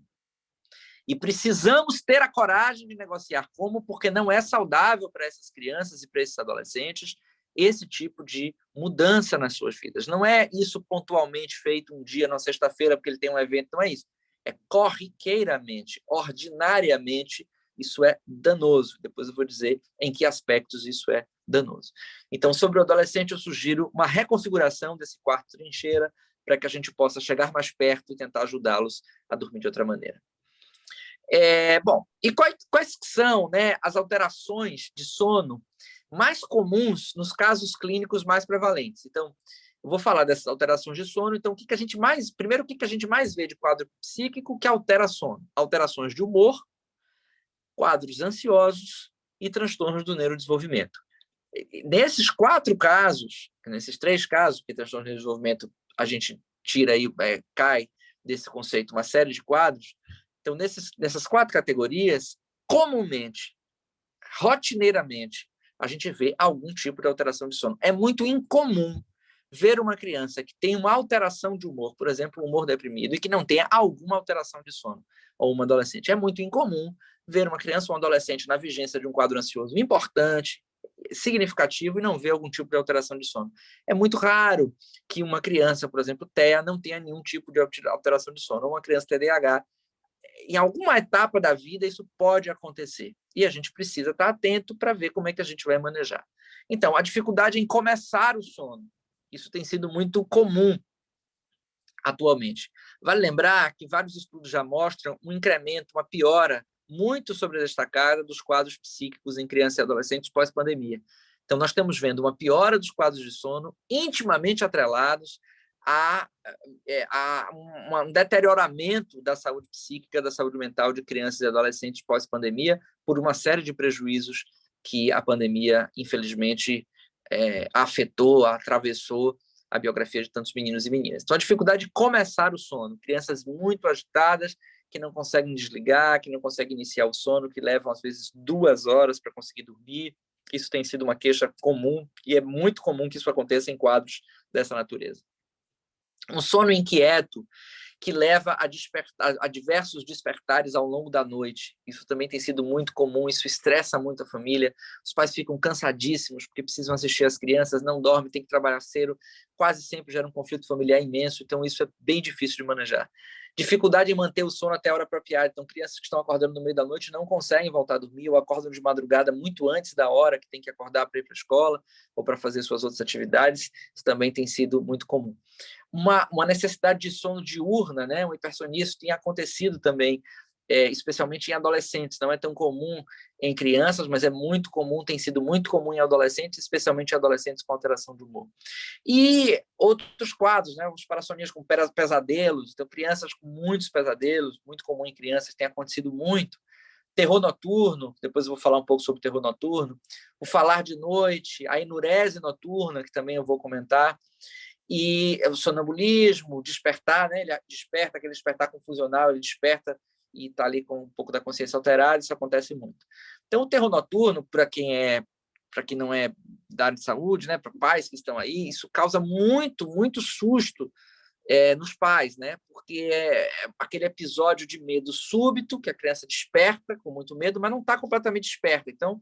E precisamos ter a coragem de negociar como, porque não é saudável para essas crianças e para esses adolescentes esse tipo de mudança nas suas vidas. Não é isso pontualmente feito um dia, na sexta-feira, porque ele tem um evento, não é isso. É corriqueiramente, ordinariamente, isso é danoso. Depois eu vou dizer em que aspectos isso é danoso. Então, sobre o adolescente, eu sugiro uma reconfiguração desse quarto trincheira para que a gente possa chegar mais perto e tentar ajudá-los a dormir de outra maneira. Bom, e quais são, né, as alterações de sono mais comuns nos casos clínicos mais prevalentes? Então, eu vou falar dessas alterações de sono. Então, primeiro, o que a gente mais vê de quadro psíquico que altera sono? Alterações de humor, quadros ansiosos e transtornos do neurodesenvolvimento. Nesses 4 casos, nesses 3 casos, que transtorno do neurodesenvolvimento a gente tira aí, cai desse conceito uma série de quadros. Então, nessas 4 categorias, comumente, rotineiramente, a gente vê algum tipo de alteração de sono. É muito incomum ver uma criança que tem uma alteração de humor, por exemplo, um humor deprimido, e que não tenha alguma alteração de sono, ou uma adolescente. É muito incomum ver uma criança ou um adolescente na vigência de um quadro ansioso importante, significativo, e não ver algum tipo de alteração de sono. É muito raro que uma criança, por exemplo, TEA, não tenha nenhum tipo de alteração de sono, ou uma criança TDAH. Em alguma etapa da vida, isso pode acontecer. E a gente precisa estar atento para ver como é que a gente vai manejar. Então, a dificuldade em começar o sono. Isso tem sido muito comum atualmente. Vale lembrar que vários estudos já mostram um incremento, uma piora muito sobredestacada dos quadros psíquicos em crianças e adolescentes pós-pandemia. Então, nós estamos vendo uma piora dos quadros de sono intimamente atrelados a um deterioramento da saúde psíquica, da saúde mental de crianças e adolescentes pós-pandemia, por uma série de prejuízos que a pandemia, infelizmente, afetou, atravessou a biografia de tantos meninos e meninas. Então, a dificuldade de começar o sono. Crianças muito agitadas, que não conseguem desligar, que não conseguem iniciar o sono, que levam, às vezes, 2 horas para conseguir dormir. Isso tem sido uma queixa comum, e é muito comum que isso aconteça em quadros dessa natureza. Um sono inquieto, que leva a diversos despertares ao longo da noite. Isso também tem sido muito comum, isso estressa muito a família. Os pais ficam cansadíssimos porque precisam assistir as crianças, não dormem, tem que trabalhar cedo, quase sempre gera um conflito familiar imenso, então isso é bem difícil de manejar. Dificuldade em manter o sono até a hora apropriada. Então, crianças que estão acordando no meio da noite não conseguem voltar a dormir ou acordam de madrugada muito antes da hora que tem que acordar para ir para a escola ou para fazer suas outras atividades. Isso também tem sido muito comum. Uma necessidade de sono diurna, né? Um hipersonia, isso tem acontecido também, especialmente em adolescentes. Não é tão comum em crianças, mas é muito comum, tem sido muito comum em adolescentes, especialmente em adolescentes com alteração de humor. E outros quadros, né? Os parassonias com pesadelos, então crianças com muitos pesadelos, muito comum em crianças, tem acontecido muito. Terror noturno, depois eu vou falar um pouco sobre terror noturno. O falar de noite, a enurese noturna, que também eu vou comentar. E o sonambulismo, despertar, né? Ele desperta, aquele despertar confusional, ele desperta e está ali com um pouco da consciência alterada, isso acontece muito. Então, o terror noturno, para quem não é da área de saúde, né? Para pais que estão aí, isso causa muito, muito susto nos pais, né? Porque é aquele episódio de medo súbito, que a criança desperta com muito medo, mas não está completamente desperta. Então,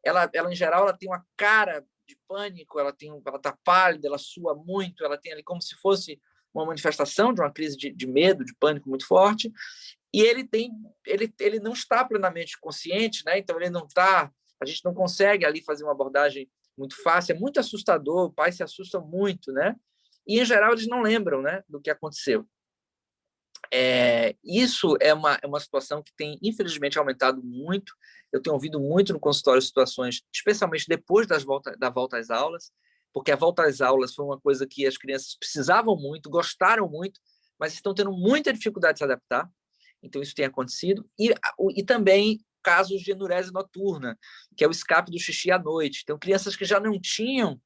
ela, em geral, ela tem uma cara de pânico, ela está pálida, ela sua muito, ela tem ali como se fosse uma manifestação de uma crise de medo, de pânico muito forte, e ele não está plenamente consciente, né? Então a gente não consegue ali fazer uma abordagem muito fácil, é muito assustador, o pai se assusta muito, né? E, em geral, eles não lembram, né, do que aconteceu. Isso é uma situação que tem, infelizmente, aumentado muito. Eu tenho ouvido muito no consultório situações, especialmente depois da volta às aulas, porque a volta às aulas foi uma coisa que as crianças precisavam muito, gostaram muito, mas estão tendo muita dificuldade de se adaptar. Então, isso tem acontecido. E também casos de enurese noturna, que é o escape do xixi à noite. Então, crianças que já não tinham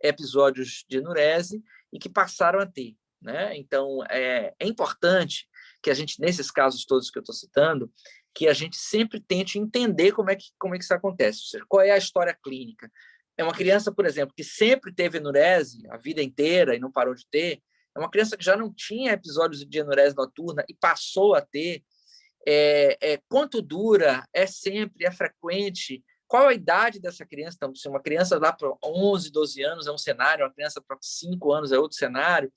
episódios de enurese e que passaram a ter, né? Então, é importante que a gente, nesses casos todos que eu estou citando, que a gente sempre tente entender como é que isso acontece, ou seja, qual é a história clínica. É uma criança, por exemplo, que sempre teve enurese a vida inteira e não parou de ter, é uma criança que já não tinha episódios de enurese noturna e passou a ter, quanto dura, é sempre, é frequente, qual a idade dessa criança. Então, se uma criança lá para 11, 12 anos é um cenário, uma criança para 5 anos é outro cenário.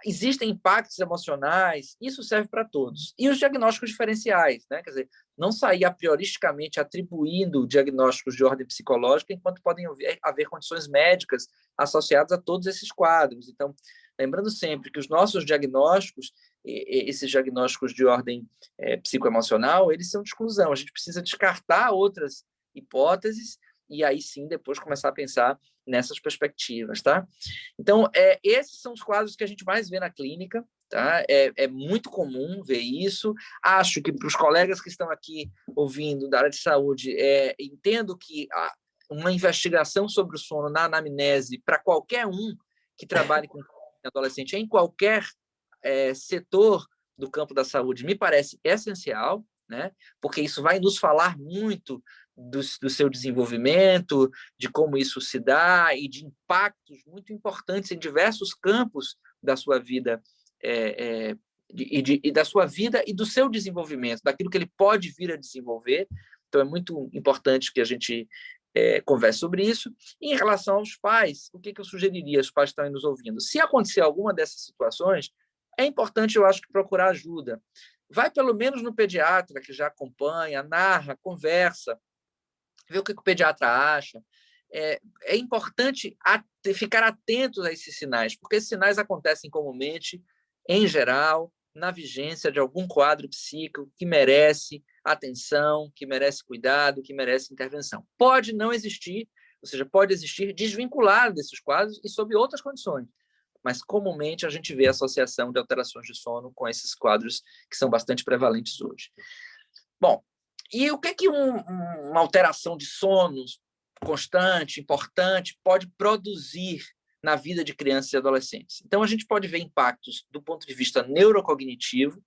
Existem impactos emocionais, isso serve para todos. E os diagnósticos diferenciais, né? Quer dizer, não sair a prioristicamente atribuindo diagnósticos de ordem psicológica, enquanto podem haver condições médicas associadas a todos esses quadros. Então, lembrando sempre que os nossos diagnósticos, esses diagnósticos de ordem psicoemocional, eles são de exclusão. A gente precisa descartar outras hipóteses e aí sim depois começar a pensar nessas perspectivas, tá? Então, esses são os quadros que a gente mais vê na clínica, tá? É muito comum ver isso. Acho que para os colegas que estão aqui ouvindo da área de saúde, entendo que uma investigação sobre o sono na anamnese, para qualquer um que trabalhe com adolescente em qualquer setor do campo da saúde, me parece essencial, né? Porque isso vai nos falar muito do seu desenvolvimento, de como isso se dá e de impactos muito importantes em diversos campos da sua vida, e da sua vida e do seu desenvolvimento, daquilo que ele pode vir a desenvolver. Então, é muito importante que a gente converse sobre isso. E em relação aos pais, o que eu sugeriria aos pais que estão nos ouvindo? Se acontecer alguma dessas situações, é importante, eu acho, procurar ajuda. Vai pelo menos no pediatra, que já acompanha, narra, conversa, ver o que o pediatra acha. É importante ficar atentos a esses sinais, porque esses sinais acontecem comumente, em geral, na vigência de algum quadro psíquico que merece atenção, que merece cuidado, que merece intervenção. Pode não existir, ou seja, pode existir desvinculado desses quadros e sob outras condições, mas comumente a gente vê a associação de alterações de sono com esses quadros que são bastante prevalentes hoje. Bom, e o que uma alteração de sono constante, importante, pode produzir na vida de crianças e adolescentes? Então, a gente pode ver impactos do ponto de vista neurocognitivo,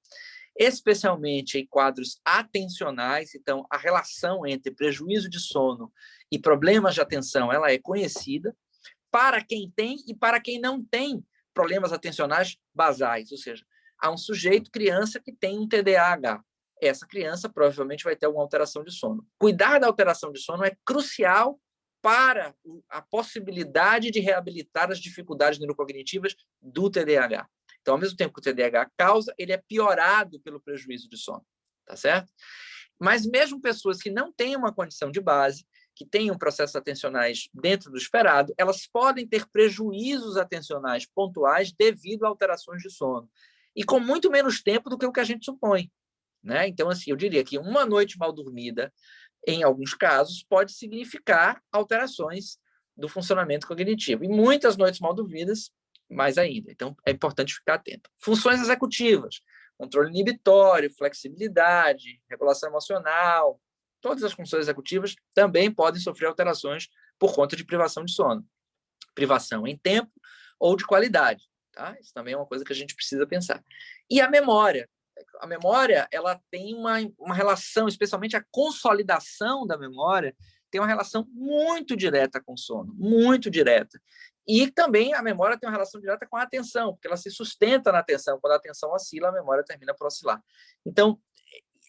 especialmente em quadros atencionais. Então, a relação entre prejuízo de sono e problemas de atenção, ela é conhecida para quem tem e para quem não tem problemas atencionais basais, ou seja, há um sujeito, criança, que tem um TDAH. Essa criança provavelmente vai ter alguma alteração de sono. Cuidar da alteração de sono é crucial para a possibilidade de reabilitar as dificuldades neurocognitivas do TDAH. Então, ao mesmo tempo que o TDAH causa, ele é piorado pelo prejuízo de sono, tá certo? Mas mesmo pessoas que não têm uma condição de base, que tenham processos atencionais dentro do esperado, elas podem ter prejuízos atencionais pontuais devido a alterações de sono. E com muito menos tempo do que o que a gente supõe, né? Então, assim, eu diria que uma noite mal dormida, em alguns casos, pode significar alterações do funcionamento cognitivo. E muitas noites mal dormidas, mais ainda. Então, é importante ficar atento. Funções executivas, controle inibitório, flexibilidade, regulação emocional, todas as funções executivas também podem sofrer alterações por conta de privação de sono. Privação em tempo ou de qualidade, tá? Isso também é uma coisa que a gente precisa pensar. E a memória. A memória, ela tem uma relação, especialmente a consolidação da memória, tem uma relação muito direta com o sono, muito direta. E também a memória tem uma relação direta com a atenção, porque ela se sustenta na atenção. Quando a atenção oscila, a memória termina por oscilar. Então,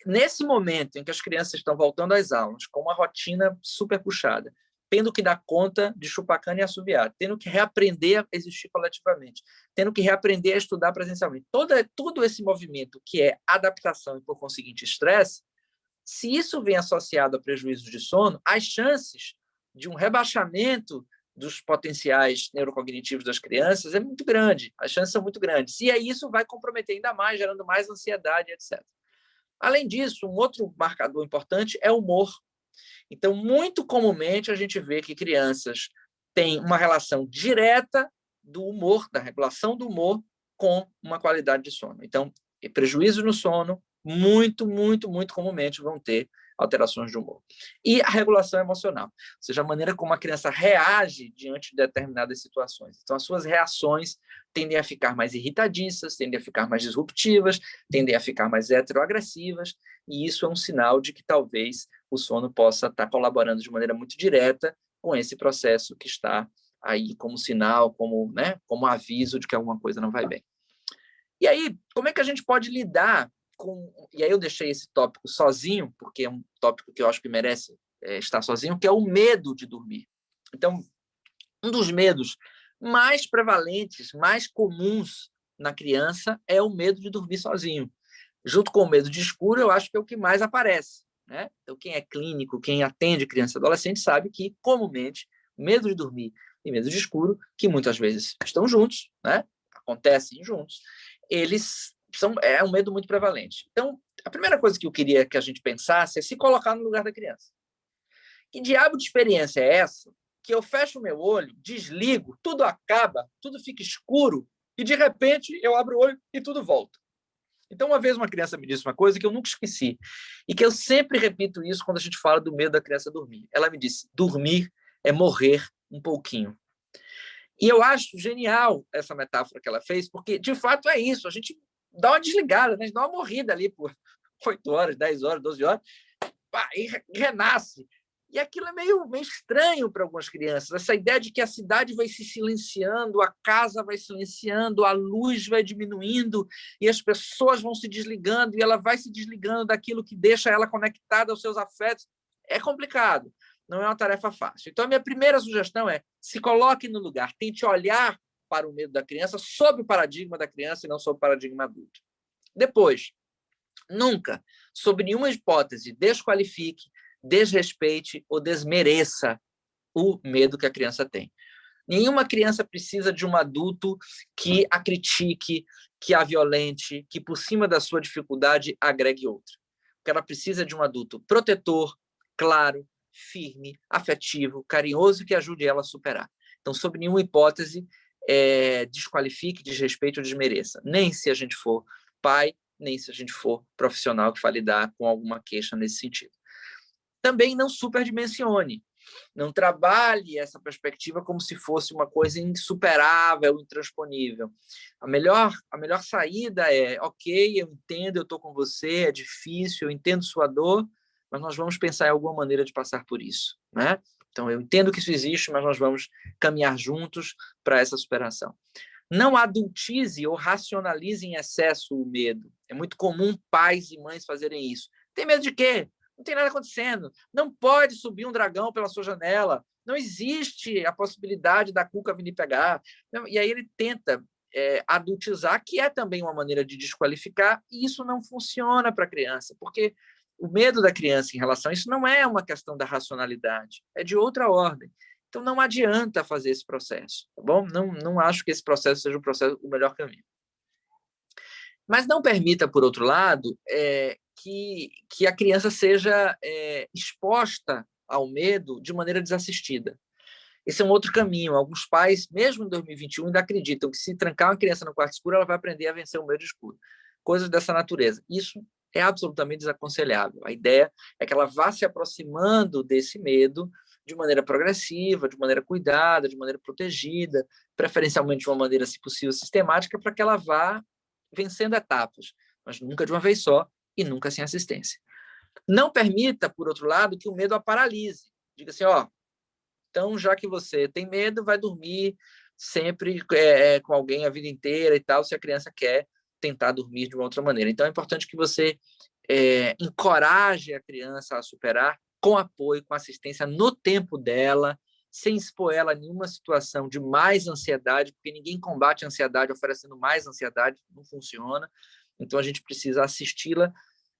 nesse momento em que as crianças estão voltando às aulas, com uma rotina super puxada, tendo que dar conta de chupar cana e assoviar, tendo que reaprender a existir coletivamente, tendo que reaprender a estudar presencialmente, todo esse movimento que é adaptação e, por conseguinte, estresse, se isso vem associado a prejuízos de sono, as chances de um rebaixamento dos potenciais neurocognitivos das crianças é muito grande, as chances são muito grandes, e aí isso vai comprometer ainda mais, gerando mais ansiedade, etc. Além disso, um outro marcador importante é o humor. Então, muito comumente, a gente vê que crianças têm uma relação direta do humor, da regulação do humor, com uma qualidade de sono. Então, prejuízos no sono, muito, muito, muito comumente vão ter alterações de humor. E a regulação emocional, ou seja, a maneira como a criança reage diante de determinadas situações. Então, as suas reações tendem a ficar mais irritadiças, tendem a ficar mais disruptivas, tendem a ficar mais heteroagressivas, e isso é um sinal de que talvez o sono possa estar colaborando de maneira muito direta com esse processo que está aí como sinal, como aviso de que alguma coisa não vai bem. E aí, como é que a gente pode lidar e aí eu deixei esse tópico sozinho, porque é um tópico que eu acho que merece estar sozinho, que é o medo de dormir. Então, um dos medos mais prevalentes, mais comuns na criança é o medo de dormir sozinho. Junto com o medo de escuro, eu acho que é o que mais aparece, né? Então, quem é clínico, quem atende criança e adolescente, sabe que, comumente, medo de dormir e medo de escuro, que muitas vezes estão juntos, né? Acontecem juntos, é um medo muito prevalente. Então, a primeira coisa que eu queria que a gente pensasse é se colocar no lugar da criança. Que diabo de experiência é essa que eu fecho o meu olho, desligo, tudo acaba, tudo fica escuro e, de repente, eu abro o olho e tudo volta? Então, uma vez uma criança me disse uma coisa que eu nunca esqueci e que eu sempre repito isso quando a gente fala do medo da criança dormir. Ela me disse: dormir é morrer um pouquinho. E eu acho genial essa metáfora que ela fez, porque, de fato, é isso. A gente dá uma desligada, né? A gente dá uma morrida ali por 8 horas, 10 horas, 12 horas, e renasce. E aquilo é meio estranho para algumas crianças. Essa ideia de que a cidade vai se silenciando, a casa vai silenciando, a luz vai diminuindo e as pessoas vão se desligando e ela vai se desligando daquilo que deixa ela conectada aos seus afetos. É complicado. Não é uma tarefa fácil. Então, a minha primeira sugestão é: se coloque no lugar, tente olhar para o medo da criança sob o paradigma da criança e não sob o paradigma adulto. Depois, nunca, sob nenhuma hipótese, desqualifique, desrespeite ou desmereça o medo que a criança tem. Nenhuma criança precisa de um adulto que a critique, que a violente, que por cima da sua dificuldade agregue outra. Porque ela precisa de um adulto protetor, claro, firme, afetivo, carinhoso, que ajude ela a superar. Então, sob nenhuma hipótese, desqualifique, desrespeite ou desmereça. Nem se a gente for pai, nem se a gente for profissional que vai lidar com alguma queixa nesse sentido. Também não superdimensione. Não trabalhe essa perspectiva como se fosse uma coisa insuperável, intransponível. A melhor saída é: ok, eu entendo, eu estou com você, é difícil, eu entendo sua dor, mas nós vamos pensar em alguma maneira de passar por isso, né? Então, eu entendo que isso existe, mas nós vamos caminhar juntos para essa superação. Não adultize ou racionalize em excesso o medo. É muito comum pais e mães fazerem isso. Tem medo de quê? Não tem nada acontecendo. Não pode subir um dragão pela sua janela. Não existe a possibilidade da cuca vir pegar. E aí ele tenta adultizar, que é também uma maneira de desqualificar, e isso não funciona para a criança, porque o medo da criança em relação a isso não é uma questão da racionalidade, é de outra ordem. Então, não adianta fazer esse processo, tá bom? Não acho que esse processo seja o melhor caminho. Mas não permita, por outro lado, que a criança seja exposta ao medo de maneira desassistida. Esse é um outro caminho. Alguns pais, mesmo em 2021, ainda acreditam que se trancar uma criança no quarto escuro, ela vai aprender a vencer o medo escuro. Coisas dessa natureza. Isso é absolutamente desaconselhável. A ideia é que ela vá se aproximando desse medo de maneira progressiva, de maneira cuidada, de maneira protegida, preferencialmente de uma maneira, se possível, sistemática, para que ela vá vencendo etapas, mas nunca de uma vez só e nunca sem assistência. Não permita, por outro lado, que o medo a paralise. Diga assim: então, já que você tem medo, vai dormir sempre com alguém a vida inteira e tal, se a criança quer tentar dormir de uma outra maneira. Então, é importante que você encoraje a criança a superar com apoio, com assistência no tempo dela, sem expor ela a nenhuma situação de mais ansiedade, porque ninguém combate a ansiedade oferecendo mais ansiedade, não funciona. Então, a gente precisa assisti-la.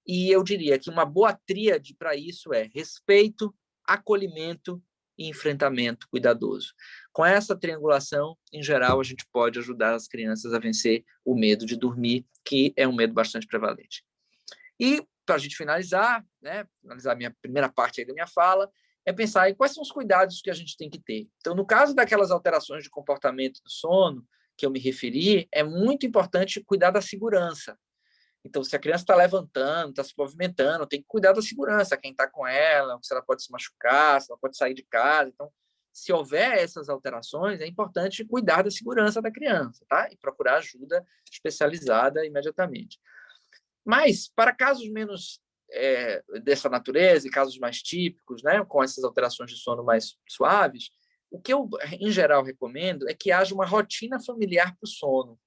E eu diria que uma boa tríade para isso é respeito, acolhimento e enfrentamento cuidadoso. Com essa triangulação, em geral, a gente pode ajudar as crianças a vencer o medo de dormir, que é um medo bastante prevalente. E, para a gente finalizar, finalizar a minha primeira parte aí da minha fala, é pensar em quais são os cuidados que a gente tem que ter. Então, no caso daquelas alterações de comportamento do sono que eu me referi, é muito importante cuidar da segurança. Então, se a criança está levantando, está se movimentando, tem que cuidar da segurança, quem está com ela, se ela pode se machucar, se ela pode sair de casa. Então, se houver essas alterações, é importante cuidar da segurança da criança, tá? E procurar ajuda especializada imediatamente. Mas, para casos menos dessa natureza e casos mais típicos, com essas alterações de sono mais suaves, o que eu, em geral, recomendo é que haja uma rotina familiar para o sono.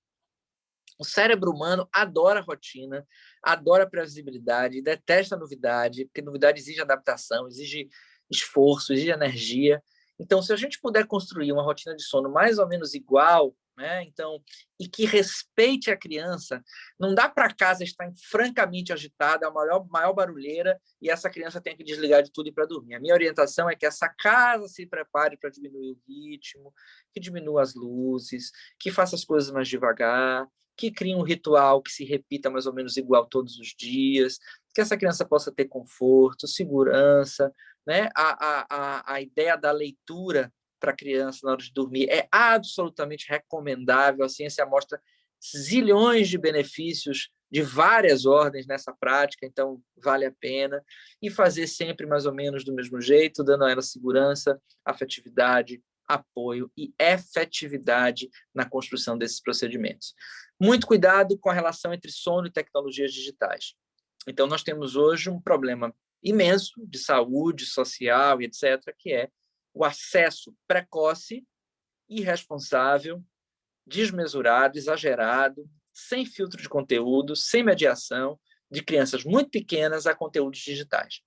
O cérebro humano adora rotina, adora previsibilidade, detesta novidade, porque novidade exige adaptação, exige esforço, exige energia. Então, se a gente puder construir uma rotina de sono mais ou menos igual, né? Então, e que respeite a criança, não dá para a casa estar francamente agitada, a maior barulheira, e essa criança tem que desligar de tudo e ir para dormir. A minha orientação é que essa casa se prepare para diminuir o ritmo, que diminua as luzes, que faça as coisas mais devagar, que crie um ritual que se repita mais ou menos igual todos os dias, que essa criança possa ter conforto, segurança, né? A ideia da leitura para a criança na hora de dormir é absolutamente recomendável. A ciência mostra zilhões de benefícios de várias ordens nessa prática, então vale a pena. E fazer sempre mais ou menos do mesmo jeito, dando a ela segurança, afetividade, apoio e efetividade na construção desses procedimentos. Muito cuidado com a relação entre sono e tecnologias digitais. Então, nós temos hoje um problema imenso de saúde social e etc., que é o acesso precoce, irresponsável, desmesurado, exagerado, sem filtro de conteúdo, sem mediação, de crianças muito pequenas a conteúdos digitais.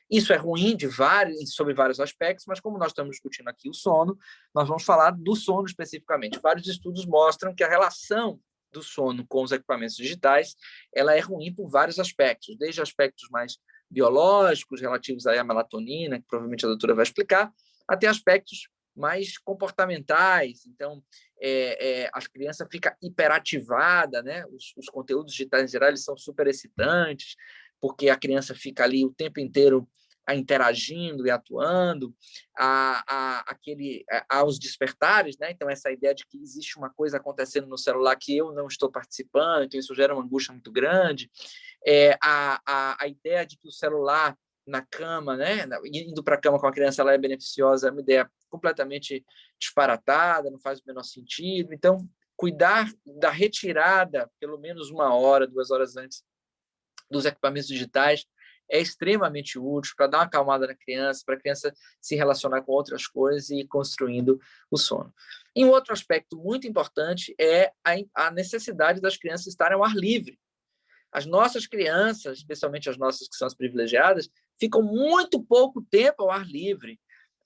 Isso é ruim sobre vários aspectos, mas como nós estamos discutindo aqui o sono, nós vamos falar do sono especificamente. Vários estudos mostram que a relação do sono com os equipamentos digitais ela é ruim por vários aspectos, desde aspectos mais biológicos, relativos à melatonina, que provavelmente a doutora vai explicar, até aspectos mais comportamentais. Então, a criança fica hiperativada, né? Os conteúdos digitais, em geral, eles são super excitantes, porque a criança fica ali o tempo inteiro interagindo e atuando, aos despertares, né? Então, essa ideia de que existe uma coisa acontecendo no celular que eu não estou participando, então isso gera uma angústia muito grande. A ideia de que o celular na cama, né? Indo para a cama com a criança, ela é beneficiosa, é uma ideia completamente disparatada, não faz o menor sentido. Então, cuidar da retirada, pelo menos 1 hora, 2 horas antes dos equipamentos digitais, é extremamente útil para dar uma acalmada na criança, para a criança se relacionar com outras coisas e ir construindo o sono. E um outro aspecto muito importante é a necessidade das crianças estarem ao ar livre. As nossas crianças, especialmente as nossas que são as privilegiadas, ficam muito pouco tempo ao ar livre.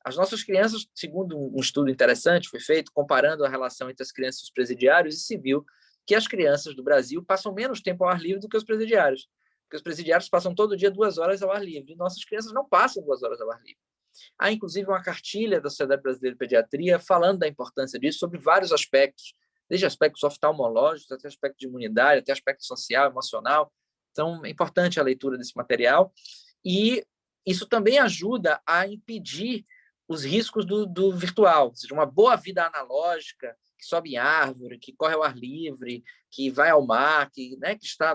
As nossas crianças, segundo um estudo interessante, foi feito comparando a relação entre as crianças e os presidiários, e se viu que as crianças do Brasil passam menos tempo ao ar livre do que os presidiários. Porque os presidiários passam todo dia 2 horas ao ar livre, e nossas crianças não passam 2 horas ao ar livre. Há, inclusive, uma cartilha da Sociedade Brasileira de Pediatria falando da importância disso sobre vários aspectos, desde aspectos oftalmológicos, até aspecto de imunidade, até aspecto social, emocional. Então, é importante a leitura desse material. E isso também ajuda a impedir os riscos do virtual, ou seja, uma boa vida analógica, que sobe em árvore, que corre ao ar livre, que vai ao mar,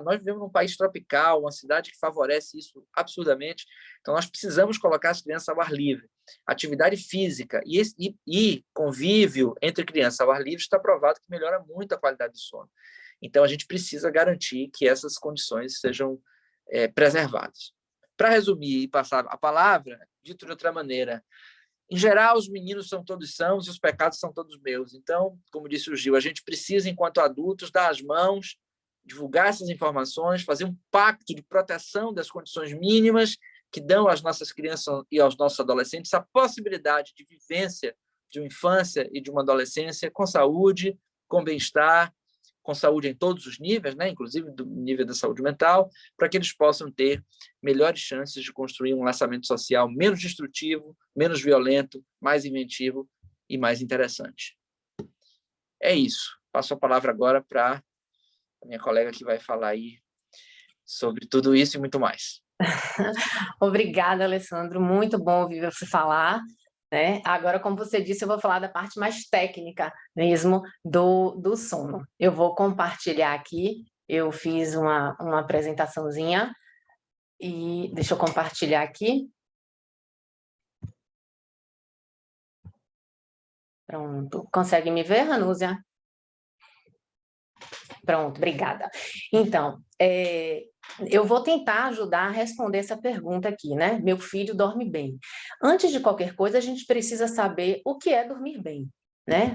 nós vivemos num país tropical, uma cidade que favorece isso absurdamente. Então, nós precisamos colocar as crianças ao ar livre. Atividade física e convívio entre crianças ao ar livre está provado que melhora muito a qualidade do sono. Então, a gente precisa garantir que essas condições sejam preservadas. Para resumir e passar a palavra, dito de outra maneira, em geral, os meninos são todos sãos e os pecados são todos meus. Então, como disse o Gil, a gente precisa, enquanto adultos, dar as mãos, divulgar essas informações, fazer um pacto de proteção das condições mínimas que dão às nossas crianças e aos nossos adolescentes a possibilidade de vivência de uma infância e de uma adolescência com saúde, com bem-estar, com saúde em todos os níveis, né? Inclusive do nível da saúde mental, para que eles possam ter melhores chances de construir um laçamento social menos destrutivo, menos violento, mais inventivo e mais interessante. É isso. Passo a palavra agora para a minha colega que vai falar aí sobre tudo isso e muito mais. Obrigada, Alessandro. Muito bom ouvir você falar. Né? Agora, como você disse, eu vou falar da parte mais técnica mesmo do sono. Eu vou compartilhar aqui, eu fiz uma apresentaçãozinha, e deixa eu compartilhar aqui. Pronto. Consegue me ver, Ranúzia? Pronto, obrigada. Então, eu vou tentar ajudar a responder essa pergunta aqui, né? Meu filho dorme bem. Antes de qualquer coisa, a gente precisa saber o que é dormir bem, né,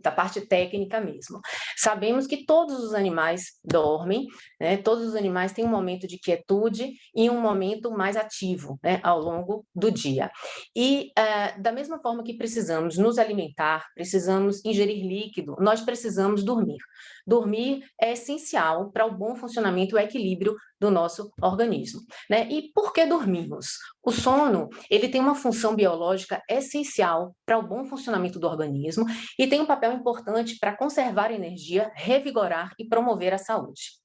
da parte técnica mesmo. Sabemos que todos os animais dormem, né, todos os animais têm um momento de quietude e um momento mais ativo, né, ao longo do dia. E da mesma forma que precisamos nos alimentar, precisamos ingerir líquido, nós precisamos dormir. Dormir é essencial para o bom funcionamento e o equilíbrio do nosso organismo, né? E por que dormimos? O sono, ele tem uma função biológica essencial para o bom funcionamento do organismo e tem um papel importante para conservar a energia, revigorar e promover a saúde.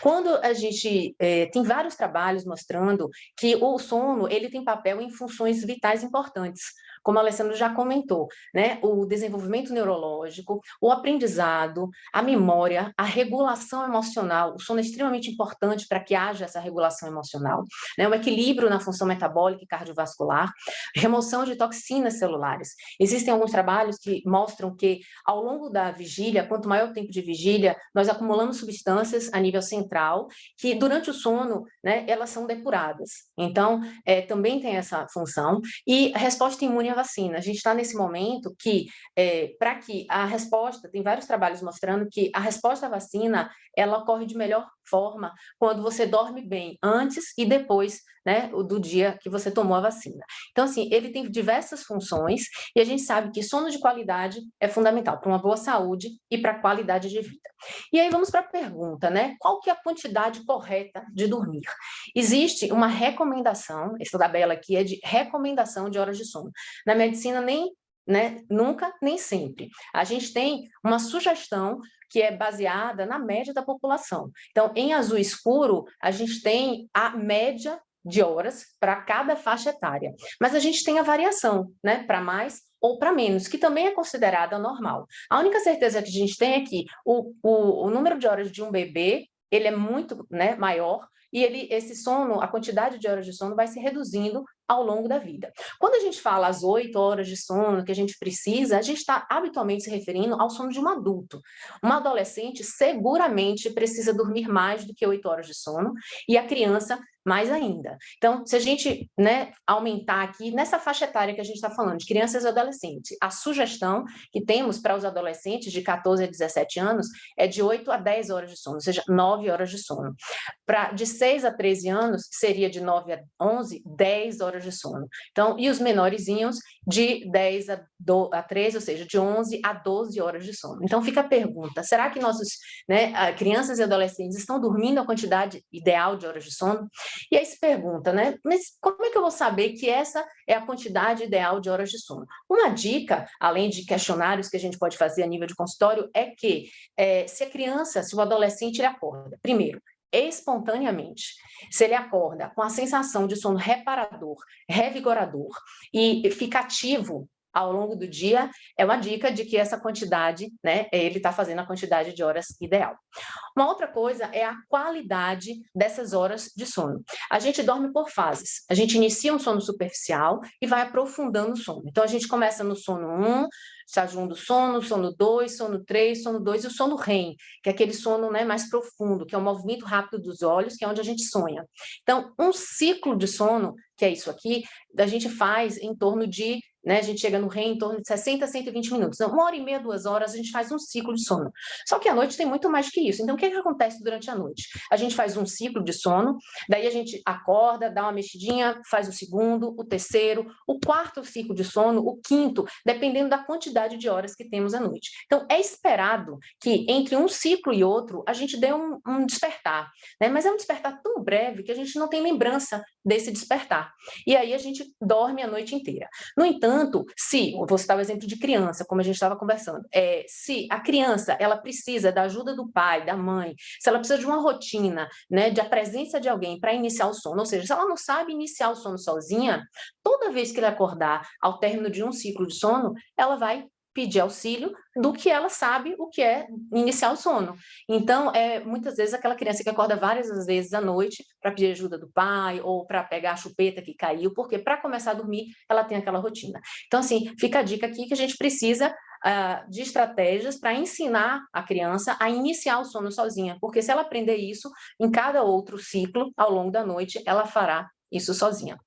Quando a gente tem vários trabalhos mostrando que o sono ele tem papel em funções vitais importantes, como a Alessandra já comentou, né? O desenvolvimento neurológico, o aprendizado, a memória, a regulação emocional. O sono é extremamente importante para que haja essa regulação emocional, né? O equilíbrio na função metabólica e cardiovascular, remoção de toxinas celulares. Existem alguns trabalhos que mostram que ao longo da vigília, quanto maior o tempo de vigília, nós acumulamos substâncias a nível central, que durante o sono, né, elas são depuradas. Então, também tem essa função. E a resposta imune à vacina. A gente está nesse momento que, para que a resposta, tem vários trabalhos mostrando que a resposta à vacina, ela ocorre de melhor forma quando você dorme bem antes e depois, né, do dia que você tomou a vacina. Então, assim, ele tem diversas funções e a gente sabe que sono de qualidade é fundamental para uma boa saúde e para a qualidade de vida. E aí vamos para a pergunta, né? Qual que é a quantidade correta de dormir? Existe uma recomendação, essa tabela aqui é de recomendação de horas de sono. Na medicina, nem, né, nunca, nem sempre. A gente tem uma sugestão que é baseada na média da população. Então, em azul escuro, a gente tem a média de horas para cada faixa etária. Mas a gente tem a variação, né, para mais ou para menos, que também é considerada normal. A única certeza que a gente tem é que o número de horas de um bebê, ele é muito, né, maior, e esse sono, a quantidade de horas de sono vai se reduzindo ao longo da vida. Quando a gente fala as 8 horas de sono que a gente precisa, a gente está habitualmente se referindo ao sono de um adulto. Um adolescente seguramente precisa dormir mais do que 8 horas de sono, e a criança mais ainda. Então, se a gente, né, aumentar aqui, nessa faixa etária que a gente está falando, de crianças e adolescentes, a sugestão que temos para os adolescentes de 14 a 17 anos é de 8 a 10 horas de sono, ou seja, 9 horas de sono. De 6 a 13 anos, seria de 9 a 11, 10 horas de sono. Então, e os menorzinhos, de 10 a 13, ou seja, de 11 a 12 horas de sono. Então, fica a pergunta, será que nossos, né, crianças e adolescentes estão dormindo a quantidade ideal de horas de sono? E aí se pergunta, né? Mas como é que eu vou saber que essa é a quantidade ideal de horas de sono? Uma dica, além de questionários que a gente pode fazer a nível de consultório, é que se a criança, se o adolescente, ele acorda, primeiro, espontaneamente, se ele acorda com a sensação de sono reparador, revigorador e fica ativo ao longo do dia, é uma dica de que essa quantidade, né, ele está fazendo a quantidade de horas ideal. Uma outra coisa é a qualidade dessas horas de sono. A gente dorme por fases. A gente inicia um sono superficial e vai aprofundando o sono. Então, a gente começa no sono 1, estágio 1 do sono 2, sono 3, sono 2 e o sono REM, que é aquele sono, né, mais profundo, que é o movimento rápido dos olhos, que é onde a gente sonha. Então, um ciclo de sono, que é isso aqui, a gente faz em torno de, né, a gente chega no REM em torno de 60 a 120 minutos. Então, 1h30, 2 horas, a gente faz um ciclo de sono. Só que à noite tem muito mais que isso. Então, o que acontece durante a noite? A gente faz um ciclo de sono, daí a gente acorda, dá uma mexidinha, faz o segundo, o terceiro, o quarto ciclo de sono, o quinto, dependendo da quantidade de horas que temos à noite. Então, é esperado que entre um ciclo e outro, a gente dê um despertar, né? Mas é um despertar tão breve que a gente não tem lembrança desse despertar. E aí a gente dorme a noite inteira. No entanto, se, eu vou citar o exemplo de criança, como a gente estava conversando, se a criança, ela precisa da ajuda do pai, da mãe, se ela precisa de uma rotina, né, de a presença de alguém para iniciar o sono, ou seja, se ela não sabe iniciar o sono sozinha, toda vez que ele acordar ao término de um ciclo de sono, ela vai pedir auxílio do que ela sabe o que é iniciar o sono. Então, muitas vezes aquela criança que acorda várias vezes à noite para pedir ajuda do pai ou para pegar a chupeta que caiu, porque para começar a dormir, ela tem aquela rotina. Então, assim, fica a dica aqui que a gente precisa de estratégias para ensinar a criança a iniciar o sono sozinha, porque se ela aprender isso, em cada outro ciclo, ao longo da noite, ela fará isso sozinha.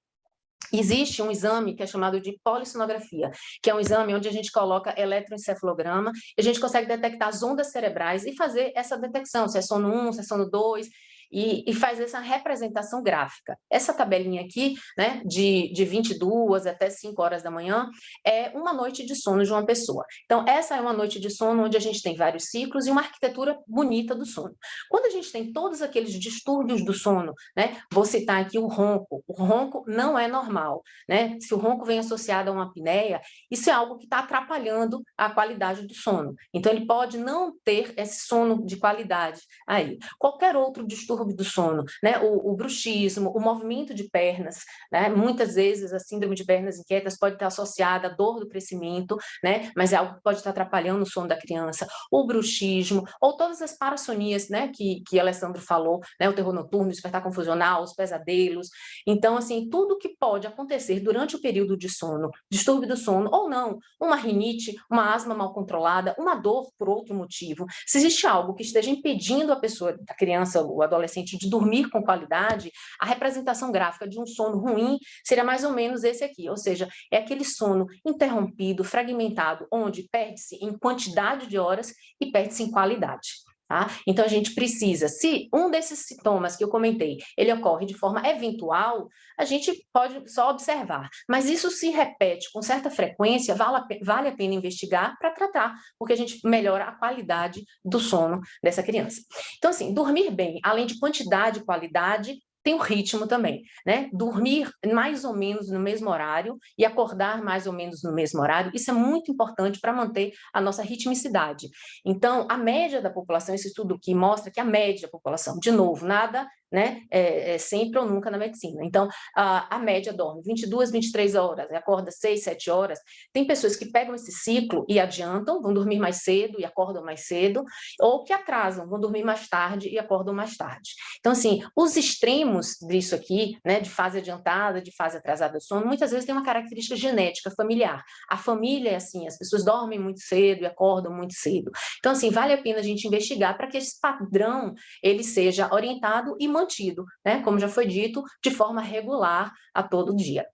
Existe um exame que é chamado de polissonografia, que é um exame onde a gente coloca eletroencefalograma, e a gente consegue detectar as ondas cerebrais e fazer essa detecção, se é sono 1, se é sono 2, e faz essa representação gráfica. Essa tabelinha aqui, né, de 22 até 5 horas da manhã, é uma noite de sono de uma pessoa. Então, essa é uma noite de sono onde a gente tem vários ciclos e uma arquitetura bonita do sono. Quando a gente tem todos aqueles distúrbios do sono, né, vou citar aqui o ronco não é normal, né? Se o ronco vem associado a uma apneia, isso é algo que está atrapalhando a qualidade do sono. Então, ele pode não ter esse sono de qualidade aí. Qualquer outro distúrbio do sono, né? O bruxismo, o movimento de pernas, né? Muitas vezes a síndrome de pernas inquietas pode estar associada à dor do crescimento, né? Mas é algo que pode estar atrapalhando o sono da criança. O bruxismo, ou todas as parassonias, né? Que Alessandro falou, né? O terror noturno, o despertar confusional, os pesadelos. Então, assim, tudo que pode acontecer durante o período de sono, distúrbio do sono, ou não, uma rinite, uma asma mal controlada, uma dor por outro motivo, se existe algo que esteja impedindo a pessoa, a criança, o adolescente, de dormir com qualidade, a representação gráfica de um sono ruim seria mais ou menos esse aqui, ou seja, é aquele sono interrompido, fragmentado, onde perde-se em quantidade de horas e perde-se em qualidade. Tá? Então, a gente precisa, se um desses sintomas que eu comentei, ele ocorre de forma eventual, a gente pode só observar, mas isso se repete com certa frequência, vale a pena investigar para tratar, porque a gente melhora a qualidade do sono dessa criança. Então, assim, dormir bem, além de quantidade e qualidade, tem o ritmo também, né? Dormir mais ou menos no mesmo horário e acordar mais ou menos no mesmo horário, isso é muito importante para manter a nossa ritmicidade. Então, a média da população, esse estudo que mostra que a média da população, de novo, nada, né, é sempre ou nunca na medicina. Então, a média dorme 22, 23 horas, acorda 6, 7 horas. Tem pessoas que pegam esse ciclo e adiantam, vão dormir mais cedo e acordam mais cedo, ou que atrasam, vão dormir mais tarde e acordam mais tarde. Então, assim, os extremos disso aqui, né, de fase adiantada, de fase atrasada do sono, muitas vezes tem uma característica genética familiar. A família é assim, as pessoas dormem muito cedo e acordam muito cedo. Então, assim, vale a pena a gente investigar para que esse padrão ele seja orientado e mantido, né, como já foi dito, de forma regular a todo dia.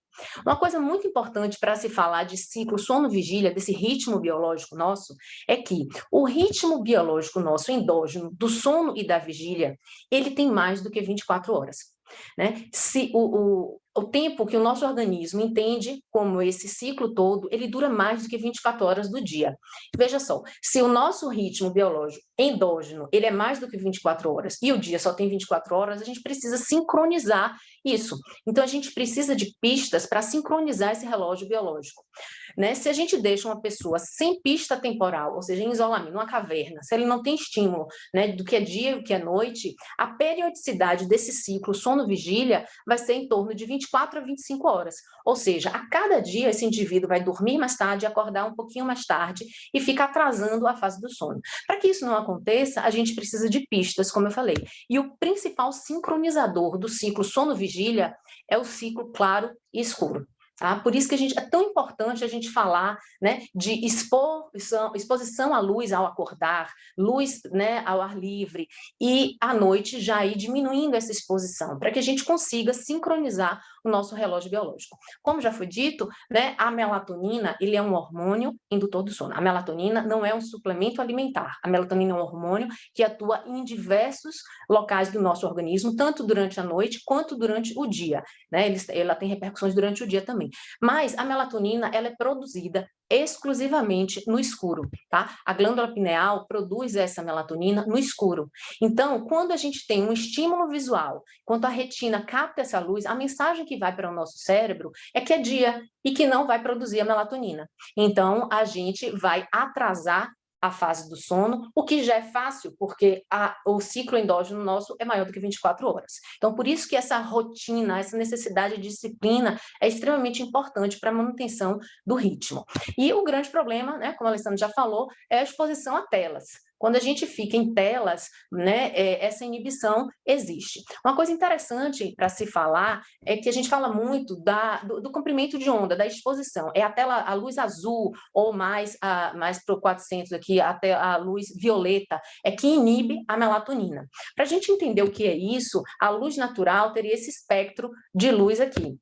Uma coisa muito importante para se falar de ciclo sono-vigília, desse ritmo biológico nosso, é que o ritmo biológico nosso endógeno do sono e da vigília, ele tem mais do que 24 horas. Né? Se o tempo que o nosso organismo entende como esse ciclo todo, ele dura mais do que 24 horas do dia. Veja só, se o nosso ritmo biológico endógeno, ele é mais do que 24 horas e o dia só tem 24 horas, a gente precisa sincronizar isso. Então, a gente precisa de pistas para sincronizar esse relógio biológico. Né? Se a gente deixa uma pessoa sem pista temporal, ou seja, em isolamento, numa caverna, se ele não tem estímulo, né, do que é dia e do que é noite, a periodicidade desse ciclo sono-vigília vai ser em torno de 24 a 25 horas. Ou seja, a cada dia esse indivíduo vai dormir mais tarde, acordar um pouquinho mais tarde e fica atrasando a fase do sono. Para que isso não aconteça, a gente precisa de pistas, como eu falei. E o principal sincronizador do ciclo sono-vigília é o ciclo claro e escuro. Tá? Por isso que é tão importante a gente falar, né, de exposição à luz ao acordar, luz, né, ao ar livre, e à noite já ir diminuindo essa exposição, para que a gente consiga sincronizar o nosso relógio biológico. Como já foi dito, né, a melatonina ele é um hormônio indutor do sono. A melatonina não é um suplemento alimentar. A melatonina é um hormônio que atua em diversos locais do nosso organismo, tanto durante a noite quanto durante o dia. Né? Ela tem repercussões durante o dia também. Mas a melatonina ela é produzida exclusivamente no escuro, tá? A glândula pineal produz essa melatonina no escuro. Então, quando a gente tem um estímulo visual, quando a retina capta essa luz, a mensagem que vai para o nosso cérebro é que é dia e que não vai produzir a melatonina. Então, a gente vai atrasar a fase do sono, o que já é fácil, porque o ciclo endógeno nosso é maior do que 24 horas. Então, por isso que essa rotina, essa necessidade de disciplina é extremamente importante para a manutenção do ritmo. E o grande problema, né, como a Alessandra já falou, é a exposição a telas. Quando a gente fica em telas, né, essa inibição existe. Uma coisa interessante para se falar é que a gente fala muito do comprimento de onda, da exposição. É a tela, a luz azul ou mais para o 400 aqui, até a luz violeta, é que inibe a melatonina. Para a gente entender o que é isso, a luz natural teria esse espectro de luz aqui.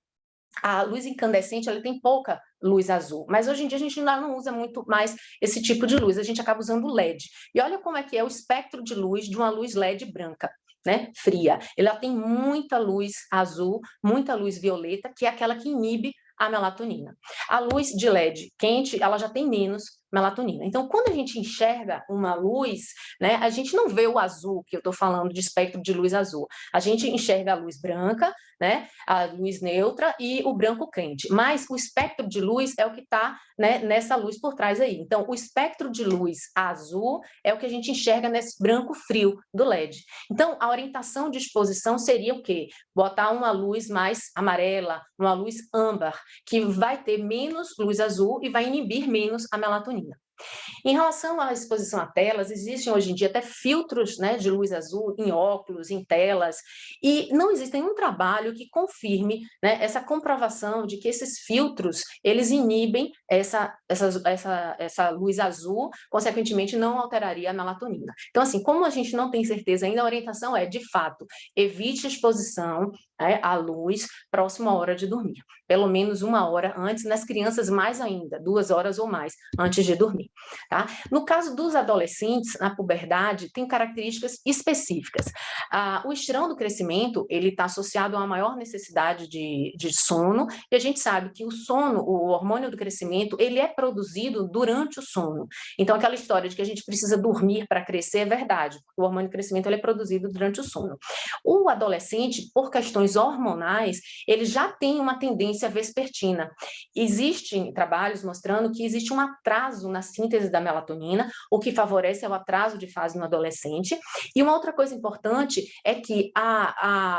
a luz incandescente ela tem pouca luz azul, mas hoje em dia a gente ainda não usa muito mais esse tipo de luz, a gente acaba usando o LED. E olha como é que é o espectro de luz de uma luz LED branca, né, fria. Ela tem muita luz azul, muita luz violeta, que é aquela que inibe a melatonina. A luz de LED quente, ela já tem menos melatonina. Então, quando a gente enxerga uma luz, né, a gente não vê o azul, que eu estou falando de espectro de luz azul. A gente enxerga a luz branca, né, a luz neutra e o branco quente. Mas o espectro de luz é o que está, né, nessa luz por trás aí. Então, o espectro de luz azul é o que a gente enxerga nesse branco frio do LED. Então, a orientação de exposição seria o quê? Botar uma luz mais amarela, uma luz âmbar, que vai ter menos luz azul e vai inibir menos a melatonina. Em relação à exposição a telas, existem hoje em dia até filtros, né, de luz azul em óculos, em telas, e não existe nenhum trabalho que confirme, né, essa comprovação de que esses filtros, eles inibem essa luz azul, consequentemente não alteraria a melatonina. Então, assim, como a gente não tem certeza ainda, a orientação é, de fato, evite a exposição, né, à luz próximo à hora de dormir. Pelo menos 1 hora antes, nas crianças mais ainda, 2 horas ou mais antes de dormir. Tá? No caso dos adolescentes, na puberdade, tem características específicas. O estirão do crescimento, ele está associado a uma maior necessidade de sono, e a gente sabe que o sono, o hormônio do crescimento, ele é produzido durante o sono. Então, aquela história de que a gente precisa dormir para crescer é verdade, porque o hormônio do crescimento ele é produzido durante o sono. O adolescente, por questões hormonais, ele já tem uma tendência vespertina. Existem trabalhos mostrando que existe um atraso na síntese da melatonina, o que favorece o atraso de fase no adolescente. E uma outra coisa importante é que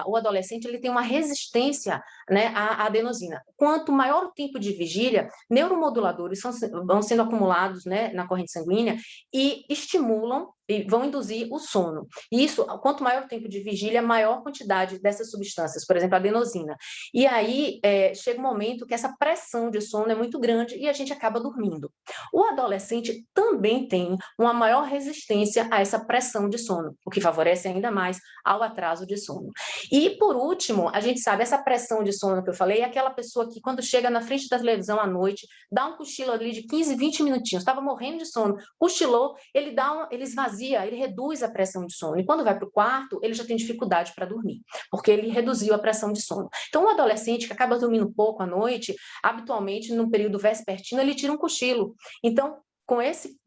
o adolescente ele tem uma resistência, né, à adenosina. Quanto maior o tempo de vigília, neuromoduladores vão sendo acumulados, né, na corrente sanguínea e estimulam e vão induzir o sono. E isso, quanto maior o tempo de vigília, maior quantidade dessas substâncias, por exemplo, a adenosina. E aí chega um momento que essa pressão de sono é muito grande e a gente acaba dormindo. O adolescente também tem uma maior resistência a essa pressão de sono, o que favorece ainda mais ao atraso de sono. E, por último, a gente sabe, essa pressão de sono que eu falei é aquela pessoa que, quando chega na frente da televisão à noite, dá um cochilo ali de 15, 20 minutinhos, estava morrendo de sono, cochilou, ele esvazia, ele reduz a pressão de sono. E quando vai para o quarto, ele já tem dificuldade para dormir, porque ele reduziu a pressão de sono. Então, o adolescente que acaba dormindo pouco à noite, habitualmente, no período vespertino, ele tira um cochilo. Então,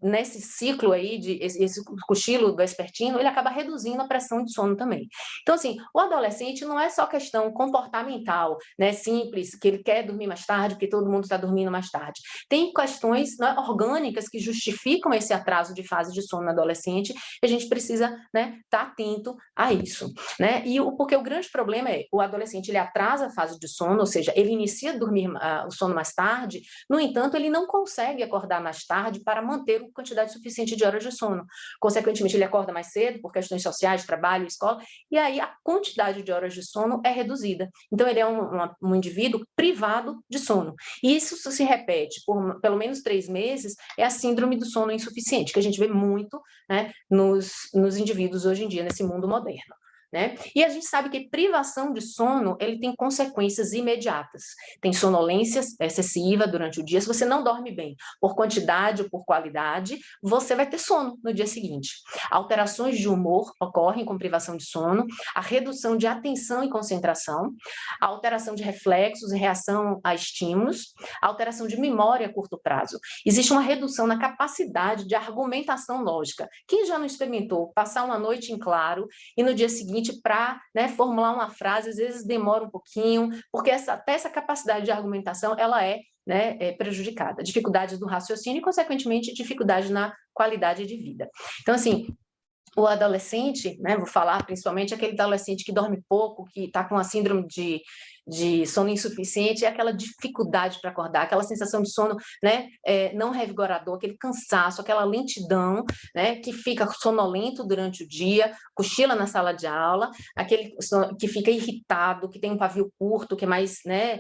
nesse ciclo aí, esse cochilo vespertino, ele acaba reduzindo a pressão de sono também. Então, assim, o adolescente não é só questão comportamental, né, simples, que ele quer dormir mais tarde, porque todo mundo está dormindo mais tarde. Tem questões, né, orgânicas que justificam esse atraso de fase de sono no adolescente, e a gente precisa, né, estar atento a isso, né? Porque o grande problema é, o adolescente, ele atrasa a fase de sono, ou seja, ele inicia a dormir o sono mais tarde, no entanto, ele não consegue acordar mais tarde para manter uma quantidade suficiente de horas de sono. Consequentemente, ele acorda mais cedo por questões sociais, trabalho, escola, e aí a quantidade de horas de sono é reduzida. Então, ele é um indivíduo privado de sono. E isso se repete por pelo menos 3 meses, é a síndrome do sono insuficiente, que a gente vê muito, né, nos indivíduos hoje em dia, nesse mundo moderno. Né? E a gente sabe que privação de sono ele tem consequências imediatas. Tem sonolência excessiva durante o dia. Se você não dorme bem, por quantidade ou por qualidade, você vai ter sono no dia seguinte. Alterações de humor ocorrem com privação de sono, a redução de atenção e concentração, a alteração de reflexos em reação a estímulos, a alteração de memória a curto prazo. Existe uma redução na capacidade de argumentação lógica. Quem já não experimentou passar uma noite em claro e no dia seguinte para, né, formular uma frase, às vezes demora um pouquinho, porque até essa capacidade de argumentação, ela é prejudicada. Dificuldades do raciocínio e, consequentemente, dificuldade na qualidade de vida. Então, assim, o adolescente, né, vou falar principalmente aquele adolescente que dorme pouco, que está com a síndrome de sono insuficiente, é aquela dificuldade para acordar, aquela sensação de sono, né, não revigorador, aquele cansaço, aquela lentidão, né, que fica sonolento durante o dia, cochila na sala de aula, aquele que fica irritado, que tem um pavio curto, que é mais, né,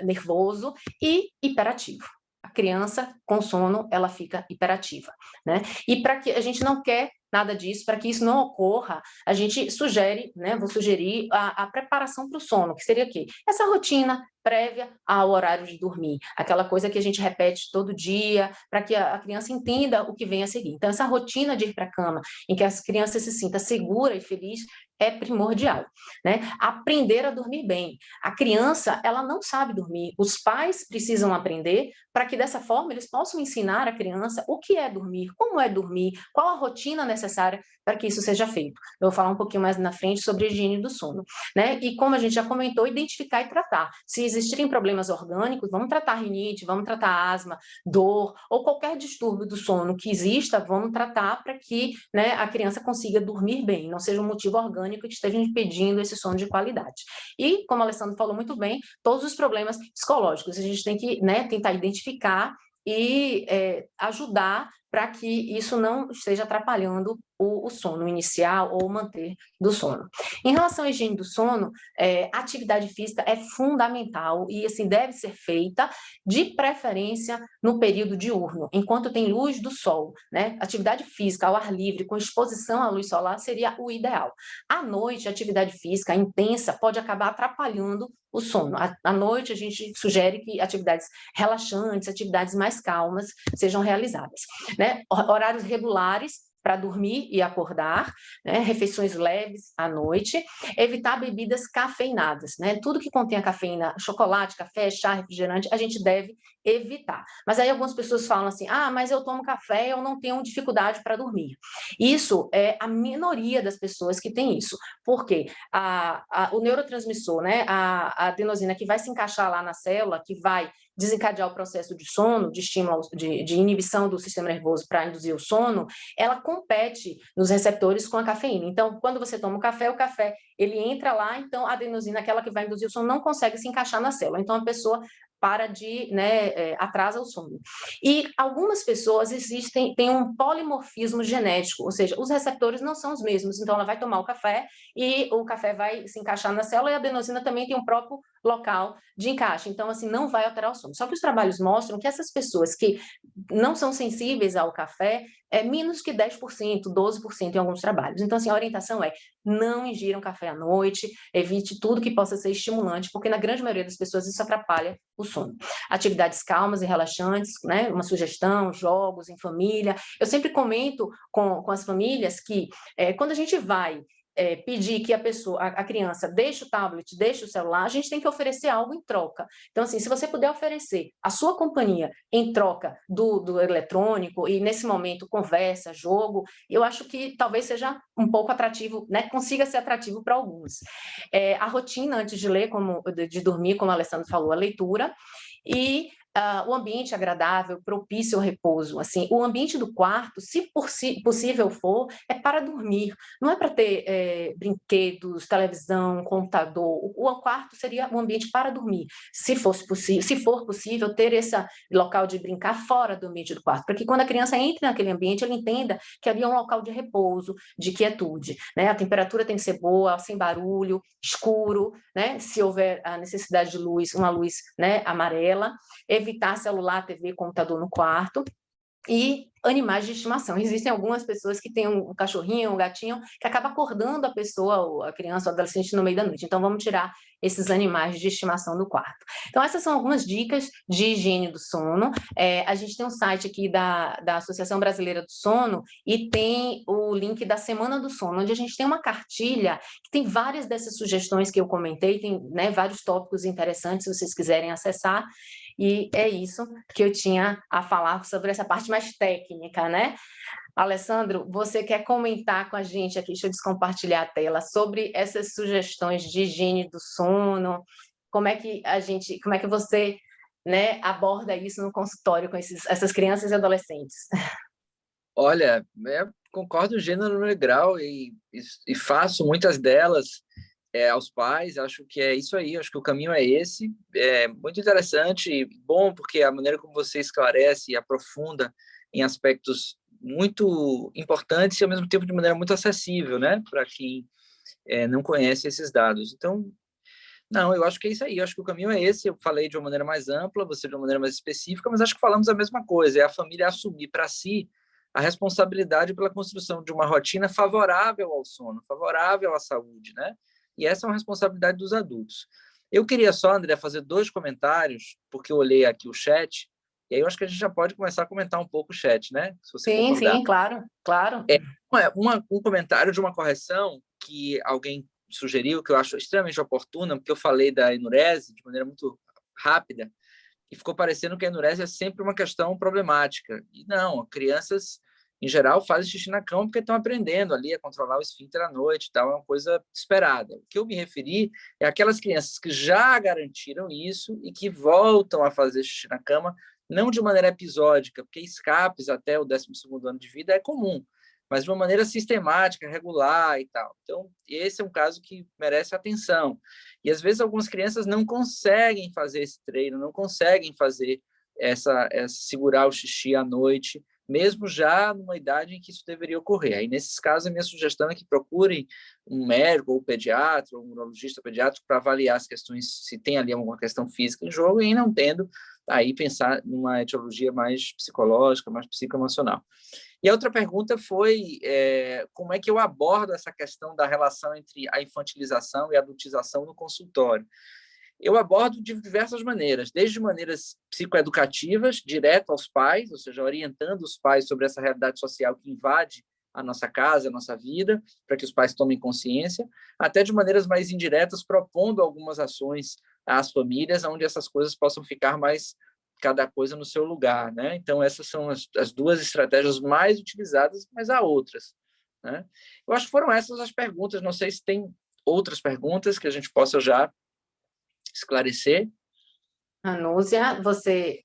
nervoso e hiperativo. A criança com sono, ela fica hiperativa, né? E para que a gente não quer nada disso. Para que isso não ocorra, a gente sugere, né, vou sugerir a preparação para o sono, que seria o quê? Essa rotina prévia ao horário de dormir, aquela coisa que a gente repete todo dia, para que a criança entenda o que vem a seguir. Então, essa rotina de ir para a cama, em que as crianças se sintam segura e feliz, é primordial, né? Aprender a dormir bem. A criança, ela não sabe dormir. Os pais precisam aprender para que dessa forma eles possam ensinar a criança o que é dormir, como é dormir, qual a rotina necessária para que isso seja feito. Eu vou falar um pouquinho mais na frente sobre a higiene do sono, né? E como a gente já comentou, identificar e tratar. Se existirem problemas orgânicos, vamos tratar rinite, vamos tratar asma, dor ou qualquer distúrbio do sono que exista, vamos tratar para que, né, a criança consiga dormir bem, não seja um motivo orgânico que esteja impedindo esse sono de qualidade. E, como a Alessandra falou muito bem, todos os problemas psicológicos, a gente tem que, né, tentar identificar e ajudar para que isso não esteja atrapalhando o sono inicial ou manter do sono. Em relação à higiene do sono, a atividade física é fundamental e assim deve ser feita de preferência no período diurno, enquanto tem luz do sol, né? Atividade física ao ar livre com exposição à luz solar seria o ideal. À noite, a atividade física intensa pode acabar atrapalhando o sono. À noite, a gente sugere que atividades relaxantes, atividades mais calmas sejam realizadas, né? Horários regulares para dormir e acordar, né? Refeições leves à noite, evitar bebidas cafeinadas, né? Tudo que contém a cafeína, chocolate, café, chá, refrigerante, a gente deve evitar. Mas aí algumas pessoas falam assim, mas eu tomo café e eu não tenho dificuldade para dormir. Isso é a minoria das pessoas que tem isso, porque o neurotransmissor, né? A adenosina que vai se encaixar lá na célula, que vai desencadear o processo de sono, de estímulo, de inibição do sistema nervoso para induzir o sono, ela compete nos receptores com a cafeína. Então, quando você toma o café ele entra lá, então a adenosina, aquela que vai induzir o sono, não consegue se encaixar na célula. Então, a pessoa para de, né, atrasa o sono. E algumas pessoas têm um polimorfismo genético, ou seja, os receptores não são os mesmos, então ela vai tomar o café e o café vai se encaixar na célula e a adenosina também tem um próprio local de encaixe, então assim, não vai alterar o sono. Só que os trabalhos mostram que essas pessoas que não são sensíveis ao café, menos que 10%, 12% em alguns trabalhos. Então assim, a orientação é não ingiram café à noite, evite tudo que possa ser estimulante, porque na grande maioria das pessoas isso atrapalha o sono. Atividades calmas e relaxantes, né? Uma sugestão, jogos em família. Eu sempre comento com as famílias que quando a gente vai pedir que a criança deixe o tablet, deixe o celular, a gente tem que oferecer algo em troca. Então, assim, se você puder oferecer a sua companhia em troca do eletrônico e, nesse momento, conversa, jogo, eu acho que talvez seja um pouco atrativo, né? Consiga ser atrativo para alguns. A rotina antes de ler, de dormir, como a Alessandra falou, a leitura, e o ambiente agradável, propício ao repouso. Assim, o ambiente do quarto, se possível for, é para dormir, não é para ter brinquedos, televisão, computador. O quarto seria um ambiente para dormir. Se for possível, ter esse local de brincar fora do ambiente do quarto, para que quando a criança entre naquele ambiente, ela entenda que ali é um local de repouso, de quietude, né? A temperatura tem que ser boa, sem barulho, escuro, né? Se houver a necessidade de luz, uma luz, né, amarela, evitar celular, TV, computador no quarto, e animais de estimação. Existem algumas pessoas que têm um cachorrinho, um gatinho, que acaba acordando a pessoa, a criança, o adolescente no meio da noite. Então, vamos tirar esses animais de estimação do quarto. Então, essas são algumas dicas de higiene do sono. A gente tem um site aqui da Associação Brasileira do Sono e tem o link da Semana do Sono, onde a gente tem uma cartilha que tem várias dessas sugestões que eu comentei, tem, né, vários tópicos interessantes, se vocês quiserem acessar. E é isso que eu tinha a falar sobre essa parte mais técnica, né? Alessandro, você quer comentar com a gente aqui, deixa eu descompartilhar a tela, sobre essas sugestões de higiene do sono, como é que você, né, aborda isso no consultório com essas crianças e adolescentes? Olha, concordo gênero, número e grau e faço muitas delas aos pais, acho que é isso aí, acho que o caminho é esse, é muito interessante e bom, porque a maneira como você esclarece e aprofunda em aspectos muito importantes e, ao mesmo tempo, de maneira muito acessível, né, para quem não conhece esses dados. Então, não, eu acho que é isso aí, eu acho que o caminho é esse, eu falei de uma maneira mais ampla, você de uma maneira mais específica, mas acho que falamos a mesma coisa, é a família assumir para si a responsabilidade pela construção de uma rotina favorável ao sono, favorável à saúde, né? E essa é uma responsabilidade dos adultos. Eu queria só, André, fazer 2 comentários, porque eu olhei aqui o chat, e aí eu acho que a gente já pode começar a comentar um pouco o chat, né? Se você Sim, concordar. sim, claro, claro. Um comentário de uma correção que alguém sugeriu, que eu acho extremamente oportuna, porque eu falei da enurese de maneira muito rápida, e ficou parecendo que a enurese é sempre uma questão problemática. E não, crianças, em geral, fazem xixi na cama porque estão aprendendo ali a controlar o esfíncter à noite e tal, é uma coisa esperada. O que eu me referi é aquelas crianças que já garantiram isso e que voltam a fazer xixi na cama, não de maneira episódica, porque escapes até o 12º ano de vida é comum, mas de uma maneira sistemática, regular e tal. Então, esse é um caso que merece atenção. E, às vezes, algumas crianças não conseguem fazer esse treino, não conseguem fazer segurar o xixi à noite, mesmo já numa idade em que isso deveria ocorrer. Aí, nesses casos, a minha sugestão é que procurem um médico ou pediatra, ou um urologista pediátrico para avaliar as questões, se tem ali alguma questão física em jogo, e não tendo, aí pensar numa etiologia mais psicológica, mais psicoemocional. E a outra pergunta foi como é que eu abordo essa questão da relação entre a infantilização e a adultização no consultório. Eu abordo de diversas maneiras, desde maneiras psicoeducativas, direto aos pais, ou seja, orientando os pais sobre essa realidade social que invade a nossa casa, a nossa vida, para que os pais tomem consciência, até de maneiras mais indiretas, propondo algumas ações às famílias, onde essas coisas possam ficar mais cada coisa no seu lugar, né? Então, essas são as 2 estratégias mais utilizadas, mas há outras, né? Eu acho que foram essas as perguntas, não sei se tem outras perguntas que a gente possa já esclarecer. Anúzia, você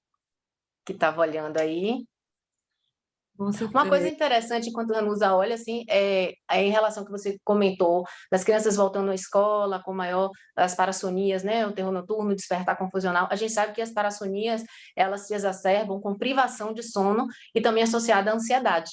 que estava olhando aí. Uma coisa interessante, enquanto a Anusa olha, assim, é em relação ao que você comentou, das crianças voltando à escola, com maior, as parassonias, né, o terror noturno, o despertar confusional. A gente sabe que as parassonias, elas se exacerbam com privação de sono e também associada à ansiedade.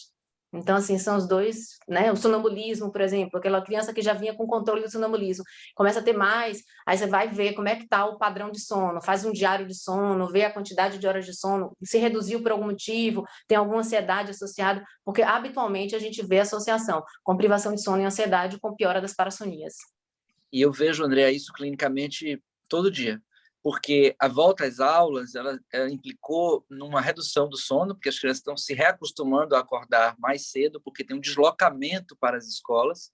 Então, assim, são os 2, né? O sonambulismo, por exemplo, aquela criança que já vinha com controle do sonambulismo, começa a ter mais, aí você vai ver como é que está o padrão de sono, faz um diário de sono, vê a quantidade de horas de sono, se reduziu por algum motivo, tem alguma ansiedade associada, porque habitualmente a gente vê associação com privação de sono e ansiedade com piora das parassonias. E eu vejo, André, isso clinicamente todo dia, porque a volta às aulas ela implicou numa redução do sono, porque as crianças estão se reacostumando a acordar mais cedo, porque tem um deslocamento para as escolas,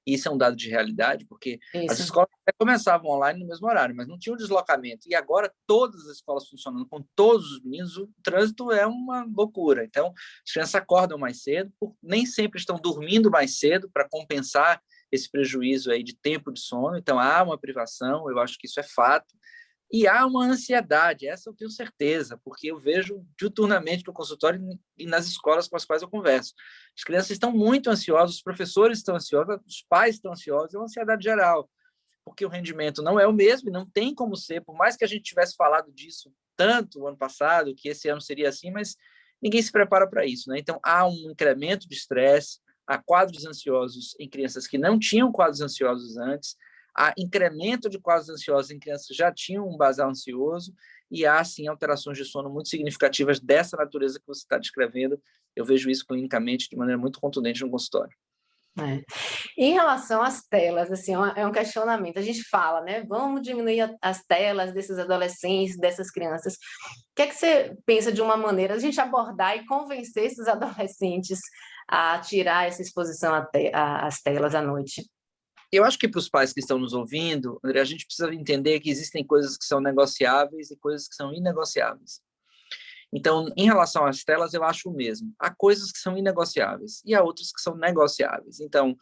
e isso é um dado de realidade, porque as escolas até começavam online no mesmo horário, mas não tinha um deslocamento, e agora todas as escolas funcionando com todos os meninos, o trânsito é uma loucura. Então, as crianças acordam mais cedo, nem sempre estão dormindo mais cedo para compensar esse prejuízo aí de tempo de sono, então há uma privação, eu acho que isso é fato, e há uma ansiedade, essa eu tenho certeza, porque eu vejo diuturnamente no consultório e nas escolas com as quais eu converso. As crianças estão muito ansiosas, os professores estão ansiosos, os pais estão ansiosos, é uma ansiedade geral, porque o rendimento não é o mesmo e não tem como ser, por mais que a gente tivesse falado disso tanto o ano passado, que esse ano seria assim, mas ninguém se prepara para isso, né? Então, há um incremento de estresse, há quadros ansiosos em crianças que não tinham quadros ansiosos antes, há incremento de quadros ansiosos em crianças que já tinham um basal ansioso e há, sim, alterações de sono muito significativas dessa natureza que você está descrevendo. Eu vejo isso clinicamente de maneira muito contundente no consultório. Em relação às telas, assim, é um questionamento. A gente fala, né? Vamos diminuir as telas desses adolescentes, dessas crianças. O que é que você pensa de uma maneira a gente abordar e convencer esses adolescentes a tirar essa exposição às telas à noite? Eu acho que para os pais que estão nos ouvindo, André, a gente precisa entender que existem coisas que são negociáveis e coisas que são inegociáveis. Então, em relação às telas, eu acho o mesmo. Há coisas que são inegociáveis e há outras que são negociáveis. Então,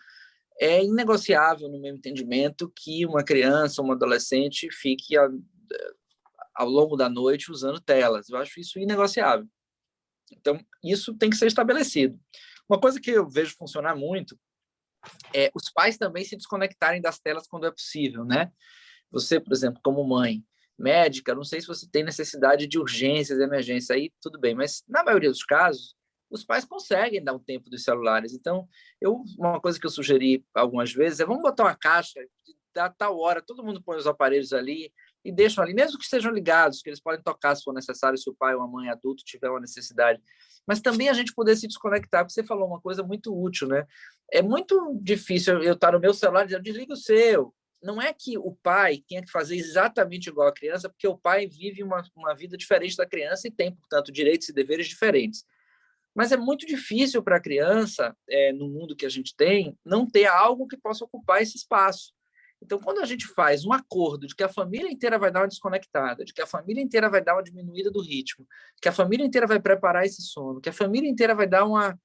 é inegociável, no meu entendimento, que uma criança ou um adolescente fique ao longo da noite usando telas. Eu acho isso inegociável. Então, isso tem que ser estabelecido. Uma coisa que eu vejo funcionar muito é os pais também se desconectarem das telas quando é possível, né? Você, por exemplo, como mãe médica, não sei se você tem necessidade de urgências, emergências, aí tudo bem, mas na maioria dos casos, os pais conseguem dar um tempo dos celulares. Então, uma coisa que eu sugeri algumas vezes é vamos botar uma caixa, da tal hora, todo mundo põe os aparelhos ali, e deixam ali, mesmo que estejam ligados, que eles podem tocar se for necessário, se o pai ou a mãe adulto tiver uma necessidade. Mas também a gente poder se desconectar, porque você falou uma coisa muito útil, né? É muito difícil eu estar no meu celular e dizer, desliga o seu. Não é que o pai tenha que fazer exatamente igual a criança, porque o pai vive uma vida diferente da criança e tem, portanto, direitos e deveres diferentes. Mas é muito difícil para a criança, no mundo que a gente tem, não ter algo que possa ocupar esse espaço. Então, quando a gente faz um acordo de que a família inteira vai dar uma desconectada, de que a família inteira vai dar uma diminuída do ritmo, que a família inteira vai preparar esse sono, que a família inteira vai dar uma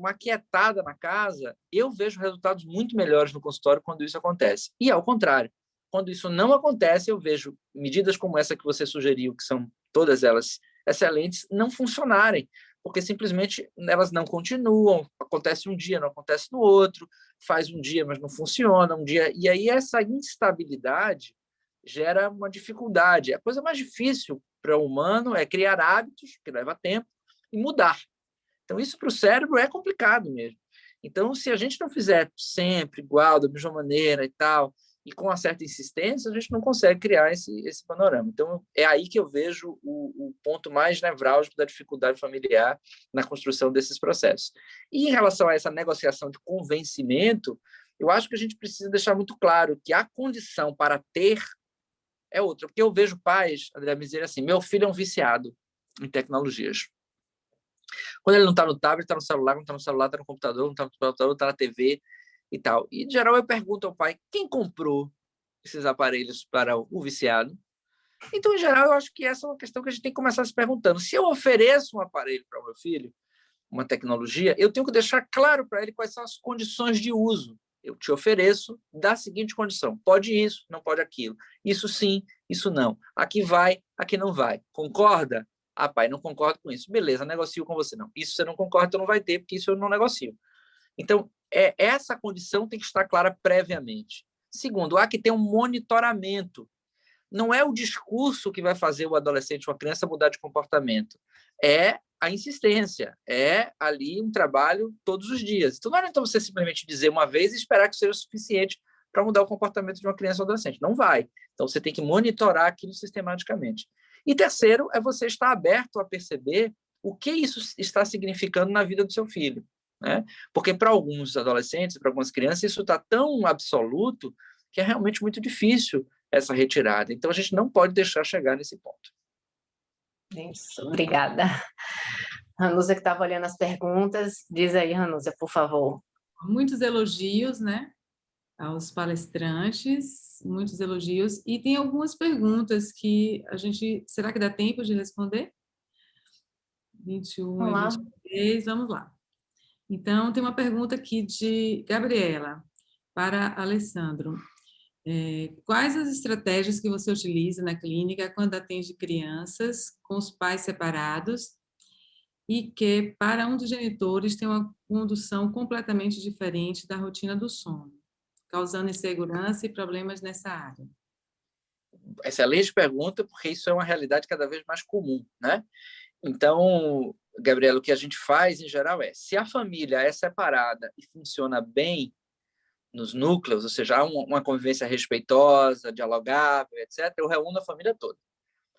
aquietada na casa, eu vejo resultados muito melhores no consultório quando isso acontece. E, ao contrário, quando isso não acontece, eu vejo medidas como essa que você sugeriu, que são todas elas excelentes, não funcionarem, porque simplesmente elas não continuam, acontece um dia, não acontece no outro, faz um dia, mas não funciona um dia, e aí essa instabilidade gera uma dificuldade. A coisa mais difícil para o humano é criar hábitos, que leva tempo, e mudar. Então, isso para o cérebro é complicado mesmo. Então, se a gente não fizer sempre igual, da mesma maneira e tal, e com uma certa insistência, a gente não consegue criar esse panorama. Então, é aí que eu vejo o ponto mais nevrálgico da dificuldade familiar na construção desses processos. E em relação a essa negociação de convencimento, eu acho que a gente precisa deixar muito claro que a condição para ter é outra. Porque eu vejo pais, André, me dizer assim, meu filho é um viciado em tecnologias. Quando ele não está no tablet, está no celular, quando está no celular, está no computador, não está no computador, está na TV e tal. E, em geral, eu pergunto ao pai, quem comprou esses aparelhos para o viciado? Então, em geral, eu acho que essa é uma questão que a gente tem que começar se perguntando. Se eu ofereço um aparelho para o meu filho, uma tecnologia, eu tenho que deixar claro para ele quais são as condições de uso. Eu te ofereço da seguinte condição. Pode isso, não pode aquilo. Isso sim, isso não. Aqui vai, aqui não vai. Concorda? Ah, pai, não concordo com isso. Beleza, negocio com você. Não. Isso você não concorda, então não vai ter, porque isso eu não negocio. Então, essa condição tem que estar clara previamente. Segundo, há que ter um monitoramento. Não é o discurso que vai fazer o adolescente ou a criança mudar de comportamento. É a insistência. É ali um trabalho todos os dias. Então, não é então você simplesmente dizer uma vez e esperar que seja suficiente para mudar o comportamento de uma criança ou adolescente. Não vai. Então, você tem que monitorar aquilo sistematicamente. E terceiro, é você estar aberto a perceber o que isso está significando na vida do seu filho. Né? Porque para alguns adolescentes, para algumas crianças, isso está tão absoluto que é realmente muito difícil essa retirada. Então, a gente não pode deixar chegar nesse ponto. Isso, obrigada. Ranusa, que estava olhando as perguntas, diz aí, Ranusa, por favor. Muitos elogios, né, aos palestrantes, muitos elogios, e tem algumas perguntas que a gente... Será que dá tempo de responder? 21 e 23, vamos lá. Então, tem uma pergunta aqui de Gabriela, para Alessandro. Quais as estratégias que você utiliza na clínica quando atende crianças com os pais separados e que, para um dos genitores, tem uma condução completamente diferente da rotina do sono, causando insegurança e problemas nessa área? Excelente pergunta, porque isso é uma realidade cada vez mais comum, né? Então, Gabriela, o que a gente faz, em geral, se a família é separada e funciona bem nos núcleos, ou seja, há uma convivência respeitosa, dialogável, etc., eu reúno a família toda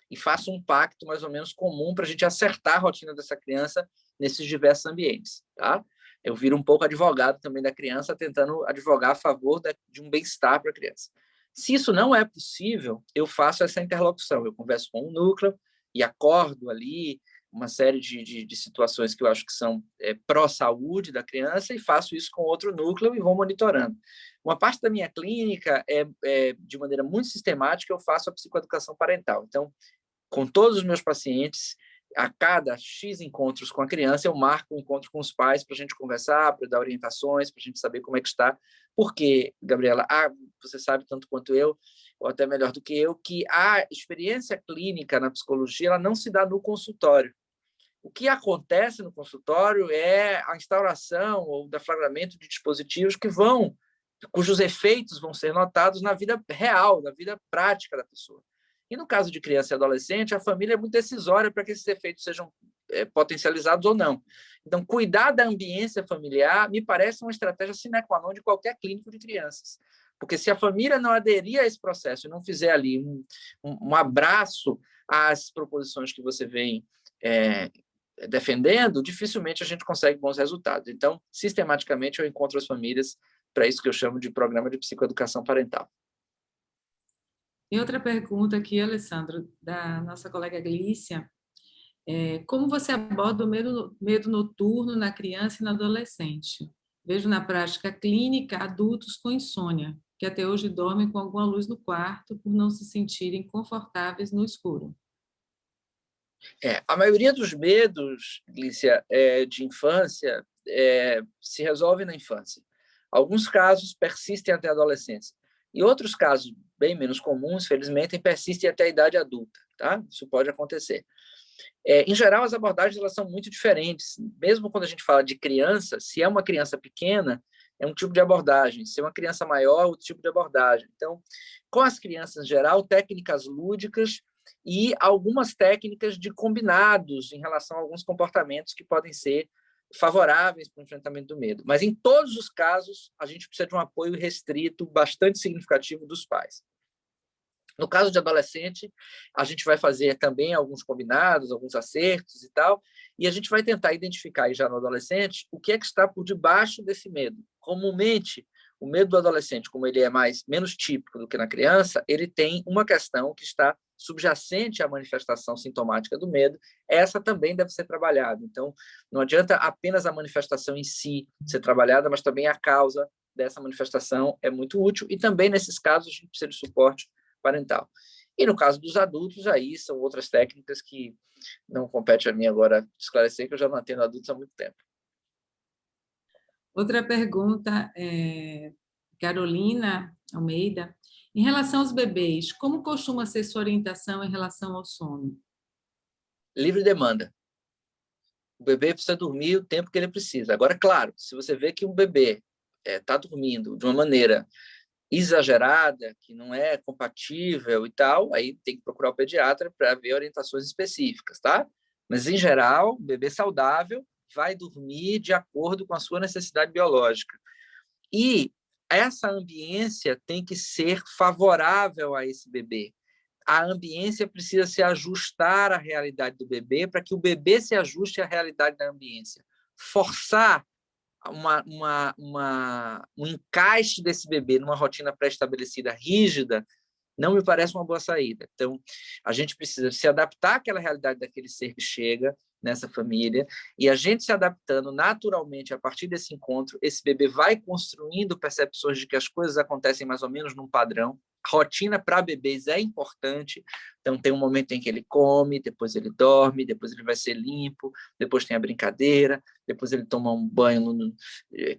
e faço um pacto mais ou menos comum para a gente acertar a rotina dessa criança nesses diversos ambientes, tá? Eu viro um pouco advogado também da criança, tentando advogar a favor de um bem-estar para a criança. Se isso não é possível, eu faço essa interlocução, eu converso com o núcleo e acordo ali uma série de situações que eu acho que são pró-saúde da criança e faço isso com outro núcleo e vou monitorando. Uma parte da minha clínica de maneira muito sistemática, eu faço a psicoeducação parental. Então, com todos os meus pacientes, a cada X encontros com a criança, eu marco um encontro com os pais para a gente conversar, para dar orientações, para a gente saber como é que está. Porque, Gabriela, você sabe tanto quanto eu, ou até melhor do que eu, que a experiência clínica na psicologia ela não se dá no consultório. O que acontece no consultório é a instauração ou deflagramento de dispositivos cujos efeitos vão ser notados na vida real, na vida prática da pessoa. E no caso de criança e adolescente, a família é muito decisória para que esses efeitos sejam potencializados ou não. Então, cuidar da ambiência familiar me parece uma estratégia sine qua non de qualquer clínico de crianças. Porque se a família não aderir a esse processo e não fizer ali um abraço às proposições que você vem defendendo, dificilmente a gente consegue bons resultados. Então, sistematicamente, eu encontro as famílias para isso que eu chamo de programa de psicoeducação parental. E outra pergunta aqui, Alessandro, da nossa colega Glícia. Como você aborda o medo noturno na criança e no adolescente? Vejo na prática clínica adultos com insônia, que até hoje dormem com alguma luz no quarto por não se sentirem confortáveis no escuro. A maioria dos medos, Glícia, de infância, se resolve na infância. Alguns casos persistem até a adolescência. E outros casos, bem menos comuns, felizmente, persistem até a idade adulta. Tá? Isso pode acontecer. Em geral, as abordagens elas são muito diferentes. Mesmo quando a gente fala de criança, se é uma criança pequena, é um tipo de abordagem. Se é uma criança maior, outro tipo de abordagem. Então, com as crianças em geral, técnicas lúdicas e algumas técnicas de combinados em relação a alguns comportamentos que podem ser favoráveis para o enfrentamento do medo. Mas, em todos os casos, a gente precisa de um apoio restrito, bastante significativo dos pais. No caso de adolescente, a gente vai fazer também alguns combinados, alguns acertos e tal, e a gente vai tentar identificar já no adolescente o que é que está por debaixo desse medo. Comumente, o medo do adolescente, como ele é menos típico do que na criança, ele tem uma questão que está subjacente à manifestação sintomática do medo, essa também deve ser trabalhada. Então, não adianta apenas a manifestação em si ser trabalhada, mas também a causa dessa manifestação é muito útil, e também, nesses casos, a gente precisa de suporte parental. E no caso dos adultos, aí são outras técnicas que não compete a mim agora esclarecer, que eu já não atendo adultos há muito tempo. Outra pergunta, Carolina Almeida. Em relação aos bebês, como costuma ser sua orientação em relação ao sono? Livre demanda. O bebê precisa dormir o tempo que ele precisa. Agora, claro, se você vê que um bebê está dormindo de uma maneira exagerada, que não é compatível e tal, aí tem que procurar o pediatra para ver orientações específicas, tá? Mas, em geral, o bebê saudável vai dormir de acordo com a sua necessidade biológica. E essa ambiência tem que ser favorável a esse bebê. A ambiência precisa se ajustar à realidade do bebê para que o bebê se ajuste à realidade da ambiência. Forçar um encaixe desse bebê numa rotina pré-estabelecida rígida não me parece uma boa saída. Então, a gente precisa se adaptar àquela realidade daquele ser que chega nessa família, e a gente se adaptando naturalmente a partir desse encontro, esse bebê vai construindo percepções de que as coisas acontecem mais ou menos num padrão. A rotina para bebês é importante, então tem um momento em que ele come, depois ele dorme, depois ele vai ser limpo, depois tem a brincadeira, depois ele toma um banho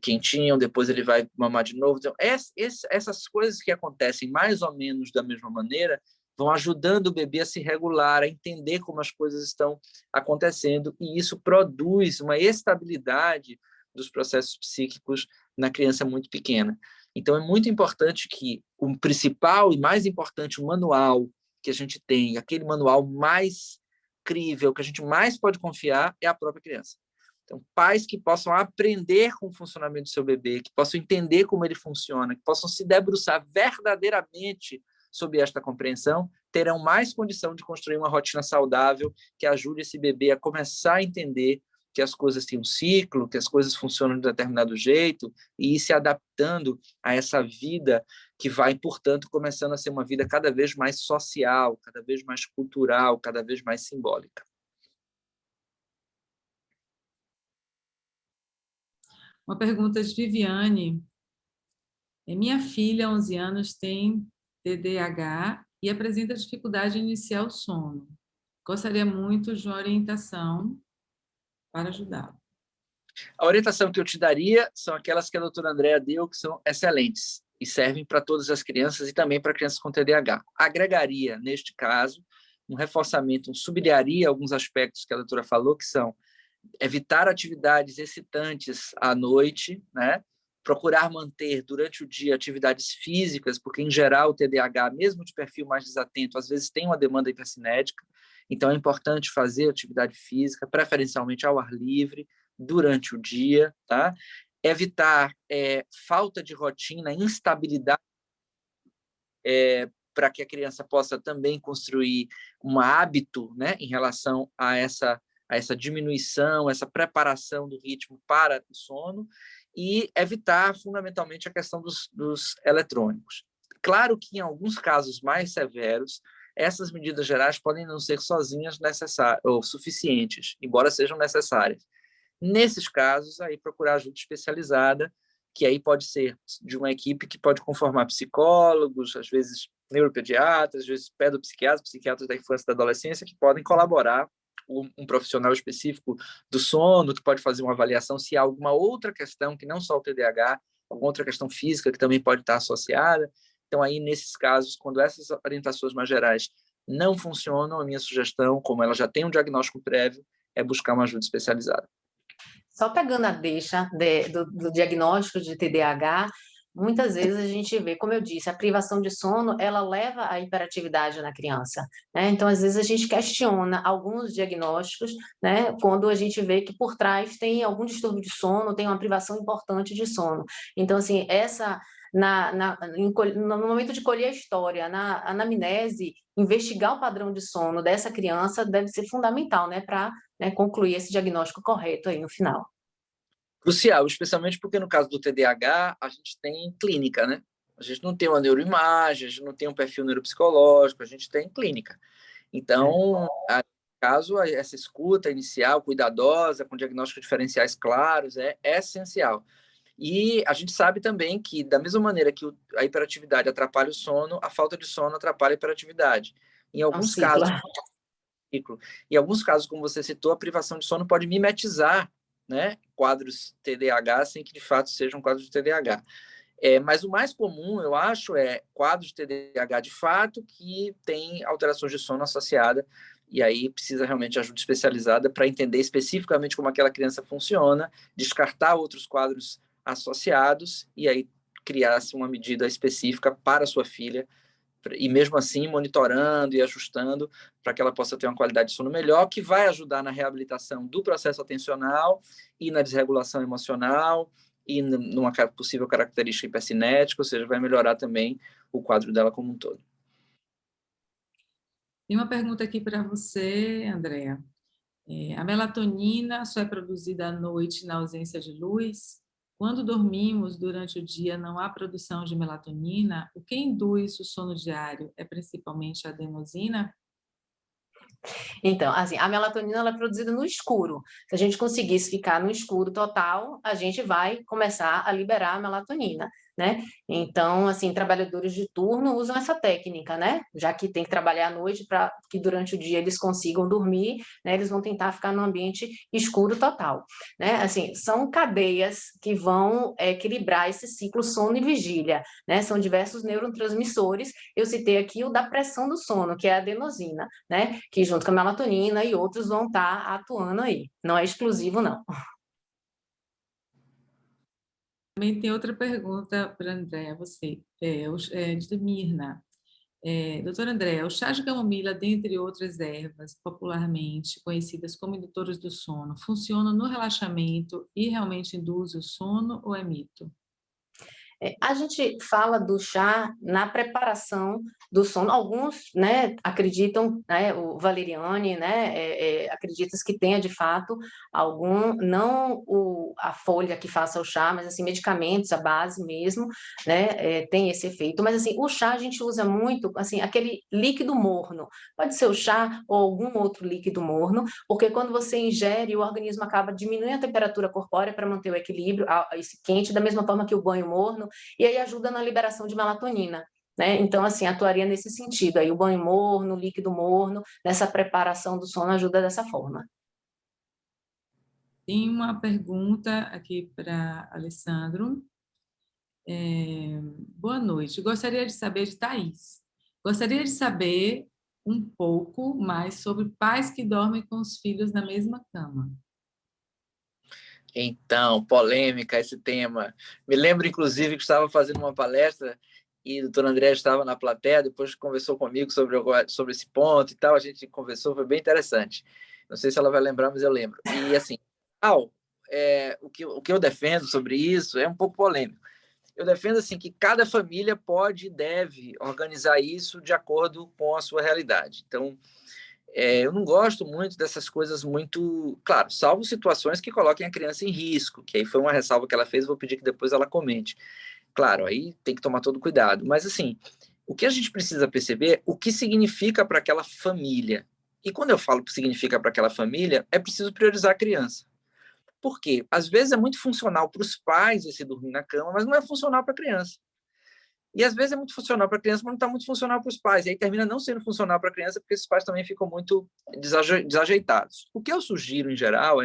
quentinho, depois ele vai mamar de novo. Então, essas coisas que acontecem mais ou menos da mesma maneira vão ajudando o bebê a se regular, a entender como as coisas estão acontecendo, e isso produz uma estabilidade dos processos psíquicos na criança muito pequena. Então, é muito importante que o principal e mais importante, o manual que a gente tem, aquele manual mais crível, que a gente mais pode confiar, é a própria criança. Então, pais que possam aprender com o funcionamento do seu bebê, que possam entender como ele funciona, que possam se debruçar verdadeiramente sobre esta compreensão, terão mais condição de construir uma rotina saudável que ajude esse bebê a começar a entender que as coisas têm um ciclo, que as coisas funcionam de determinado jeito, e ir se adaptando a essa vida que vai, portanto, começando a ser uma vida cada vez mais social, cada vez mais cultural, cada vez mais simbólica. Uma pergunta de Viviane. Minha filha, 11 anos, tem TDAH e apresenta dificuldade em iniciar o sono. Gostaria muito de uma orientação para ajudá-la. A orientação que eu te daria são aquelas que a doutora Andréa deu, que são excelentes e servem para todas as crianças e também para crianças com TDAH. Agregaria, neste caso, um reforçamento, sublinharia alguns aspectos que a doutora falou, que são evitar atividades excitantes à noite, né? Procurar manter durante o dia atividades físicas, porque, em geral, o TDAH, mesmo de perfil mais desatento, às vezes tem uma demanda hipercinética, então é importante fazer atividade física, preferencialmente ao ar livre, durante o dia, tá? Evitar falta de rotina, instabilidade para que a criança possa também construir um hábito, né, em relação a essa diminuição, essa preparação do ritmo para o sono, e evitar, fundamentalmente, a questão dos eletrônicos. Claro que, em alguns casos mais severos, essas medidas gerais podem não ser sozinhas necessárias ou suficientes, embora sejam necessárias. Nesses casos, aí procurar ajuda especializada, que aí pode ser de uma equipe que pode conformar psicólogos, às vezes neuropediatras, às vezes pedopsiquiatras, psiquiatras da infância e da adolescência, que podem colaborar, um profissional específico do sono, que pode fazer uma avaliação se há alguma outra questão, que não só o TDAH, alguma outra questão física que também pode estar associada. Então, aí, nesses casos, quando essas orientações mais gerais não funcionam, a minha sugestão, como ela já tem um diagnóstico prévio, é buscar uma ajuda especializada. Só pegando a deixa do diagnóstico de TDAH, muitas vezes a gente vê, como eu disse, a privação de sono, ela leva à hiperatividade na criança, né? Então, às vezes, a gente questiona alguns diagnósticos, né? Quando a gente vê que por trás tem algum distúrbio de sono, tem uma privação importante de sono. Então, assim, no momento de colher a história, na anamnese, investigar o padrão de sono dessa criança deve ser fundamental, né? Para concluir esse diagnóstico correto aí no final. Crucial, especialmente porque no caso do TDAH, a gente tem clínica, né? A gente não tem uma neuroimagem, a gente não tem um perfil neuropsicológico, a gente tem clínica. Então, caso essa escuta inicial, cuidadosa, com diagnósticos diferenciais claros, é essencial. E a gente sabe também que, da mesma maneira que a hiperatividade atrapalha o sono, a falta de sono atrapalha a hiperatividade. Em alguns casos, em alguns casos, como você citou, a privação de sono pode mimetizar, né, quadros TDAH sem que de fato sejam quadros de TDAH. Mas o mais comum, eu acho, é quadros de TDAH de fato que tem alterações de sono associada, e aí precisa realmente de ajuda especializada para entender especificamente como aquela criança funciona, descartar outros quadros associados e aí criar-se uma medida específica para a sua filha, e mesmo assim monitorando e ajustando para que ela possa ter uma qualidade de sono melhor, que vai ajudar na reabilitação do processo atencional e na desregulação emocional e numa possível característica hipercinética, ou seja, vai melhorar também o quadro dela como um todo. Tem uma pergunta aqui para você, Andréa. A melatonina só é produzida à noite na ausência de luz? Quando dormimos durante o dia não há produção de melatonina, o que induz o sono diário é principalmente a adenosina? Então, assim, a melatonina ela é produzida no escuro. Se a gente conseguisse ficar no escuro total, a gente vai começar a liberar a melatonina, né? Então, assim, trabalhadores de turno usam essa técnica, né? Já que tem que trabalhar à noite para que durante o dia eles consigam dormir, né? Eles vão tentar ficar no ambiente escuro total, né? Assim, são cadeias que vão equilibrar esse ciclo sono e vigília, né? São diversos neurotransmissores. Eu citei aqui o da pressão do sono, que é a adenosina, né? Que junto com a melatonina e outros vão estar atuando aí. Não é exclusivo, não. Também tem outra pergunta para a Andréa, você, de Mirna. Doutora Andréa, o chá de camomila, dentre outras ervas popularmente conhecidas como indutores do sono, funciona no relaxamento e realmente induz o sono ou é mito? A gente fala do chá na preparação do sono. Alguns, né, acreditam, né, o Valeriane, né, acredita que tenha de fato algum, não a folha que faça o chá, mas assim medicamentos, a base mesmo, né, tem esse efeito. Mas assim, o chá a gente usa muito, assim, aquele líquido morno. Pode ser o chá ou algum outro líquido morno, porque quando você ingere, o organismo acaba diminuindo a temperatura corpórea para manter o equilíbrio, esse quente, da mesma forma que o banho morno, e aí ajuda na liberação de melatonina, né? Então, assim, atuaria nesse sentido. Aí o banho morno, o líquido morno, nessa preparação do sono ajuda dessa forma. Tem uma pergunta aqui para Alessandro. Boa noite. Gostaria de saber de Thaís. Gostaria de saber um pouco mais sobre pais que dormem com os filhos na mesma cama. Então, polêmica esse tema. Me lembro, inclusive, que estava fazendo uma palestra e o doutor André estava na plateia, depois conversou comigo sobre esse ponto e tal, a gente conversou, foi bem interessante. Não sei se ela vai lembrar, mas eu lembro. E, assim, o que eu defendo sobre isso é um pouco polêmico. eu defendo assim que cada família pode e deve organizar isso de acordo com a sua realidade. Então, eu não gosto muito dessas coisas muito... Claro, salvo situações que coloquem a criança em risco, que aí foi uma ressalva que ela fez, vou pedir que depois ela comente. Claro, aí tem que tomar todo cuidado. Mas, assim, o que a gente precisa perceber é o que significa para aquela família. E quando eu falo que significa para aquela família, é preciso priorizar a criança. Por quê? Às vezes é muito funcional para os pais esse dormir na cama, mas não é funcional para a criança. E às vezes é muito funcional para a criança, mas não está muito funcional para os pais. E aí termina não sendo funcional para a criança, porque esses pais também ficam muito desajeitados. O que eu sugiro, em geral,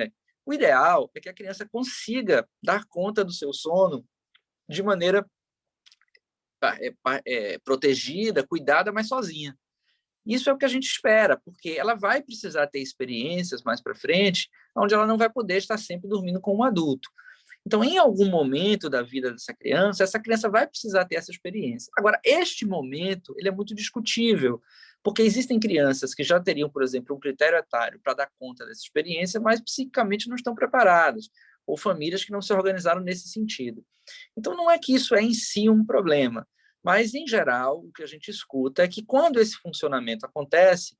o ideal é que a criança consiga dar conta do seu sono de maneira protegida, cuidada, mas sozinha. Isso é o que a gente espera, porque ela vai precisar ter experiências mais para frente, onde ela não vai poder estar sempre dormindo com um adulto. Então, em algum momento da vida dessa criança, essa criança vai precisar ter essa experiência. Agora, este momento, ele é muito discutível, porque existem crianças que já teriam, por exemplo, um critério etário para dar conta dessa experiência, mas psiquicamente não estão preparadas, ou famílias que não se organizaram nesse sentido. Então, não é que isso é em si um problema, mas, em geral, o que a gente escuta é que quando esse funcionamento acontece,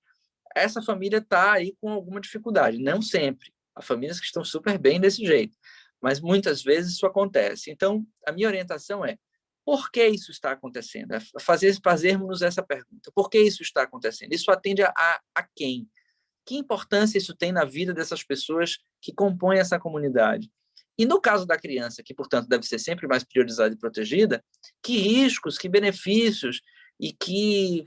essa família está aí com alguma dificuldade. Não sempre. Há famílias que estão super bem desse jeito, mas muitas vezes isso acontece. Então, a minha orientação é: por que isso está acontecendo? Fazermos essa pergunta. Por que isso está acontecendo? Isso atende a quem? Que importância isso tem na vida dessas pessoas que compõem essa comunidade? E no caso da criança, que, portanto, deve ser sempre mais priorizada e protegida, que riscos, que benefícios e que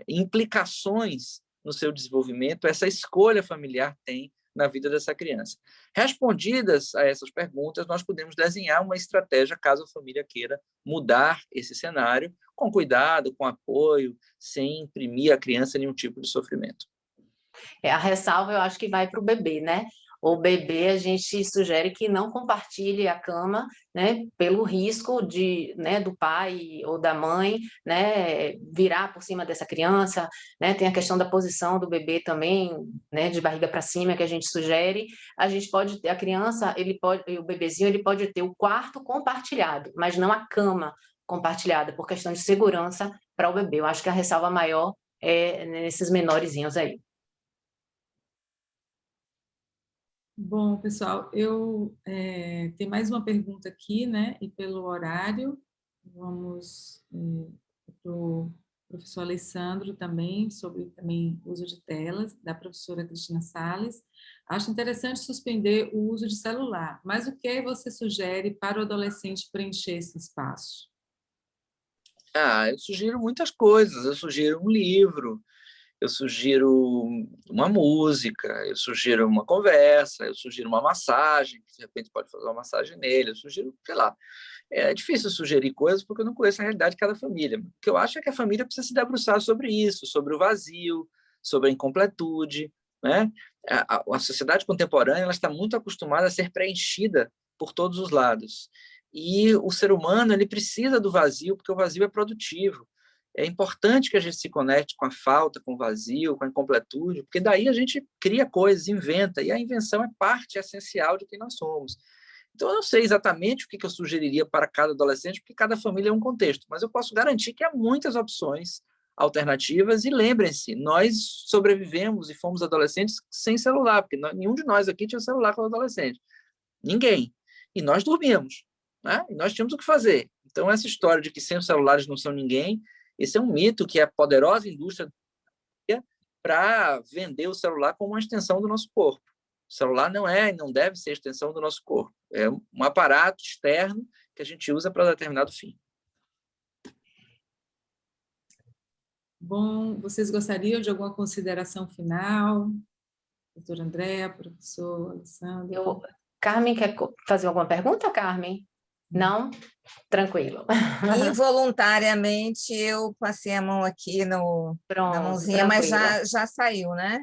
implicações no seu desenvolvimento essa escolha familiar tem na vida dessa criança? Respondidas a essas perguntas, nós podemos desenhar uma estratégia caso a família queira mudar esse cenário, com cuidado, com apoio, sem imprimir à criança nenhum tipo de sofrimento. A ressalva, eu acho que vai para o bebê, né? O bebê, a gente sugere que não compartilhe a cama, né, pelo risco né, do pai ou da mãe, né, virar por cima dessa criança, né? Tem a questão da posição do bebê também, né, de barriga para cima, que a gente sugere. A gente pode ter a criança, o bebezinho, ele pode ter o quarto compartilhado, mas não a cama compartilhada, por questão de segurança para o bebê. Eu acho que a ressalva maior é nesses menorzinhos aí. Bom, pessoal, eu tenho mais uma pergunta aqui, né? E pelo horário, vamos para o professor Alessandro também, sobre também uso de telas, da professora Cristina Salles. Acho interessante suspender o uso de celular, mas o que você sugere para o adolescente preencher esse espaço? Eu sugiro muitas coisas. Eu sugiro um livro, eu sugiro uma música, eu sugiro uma conversa, eu sugiro uma massagem, que de repente pode fazer uma massagem nele, eu sugiro, sei lá. É difícil sugerir coisas porque eu não conheço a realidade de cada família. O que eu acho é que a família precisa se debruçar sobre isso, sobre o vazio, sobre a incompletude, né? A sociedade contemporânea ela está muito acostumada a ser preenchida por todos os lados. E o ser humano ele precisa do vazio, porque o vazio é produtivo. É importante que a gente se conecte com a falta, com o vazio, com a incompletude, porque daí a gente cria coisas, inventa, e a invenção é parte essencial de quem nós somos. Então, eu não sei exatamente o que eu sugeriria para cada adolescente, porque cada família é um contexto, mas eu posso garantir que há muitas opções alternativas, e lembrem-se, nós sobrevivemos e fomos adolescentes sem celular, porque nenhum de nós aqui tinha celular quando adolescente. Ninguém. E nós dormíamos, né? E nós tínhamos o que fazer. Então, essa história de que sem os celulares não são ninguém, esse é um mito que a poderosa indústria para vender o celular como uma extensão do nosso corpo. O celular não é e não deve ser extensão do nosso corpo. É um aparato externo que a gente usa para determinado fim. Bom, vocês gostariam de alguma consideração final? Doutora Andréa, professor Alessandro? Carmen, quer fazer alguma pergunta, Carmen? Não? Tranquilo. Involuntariamente, eu passei a mão aqui na mãozinha, tranquilo. mas já saiu, né?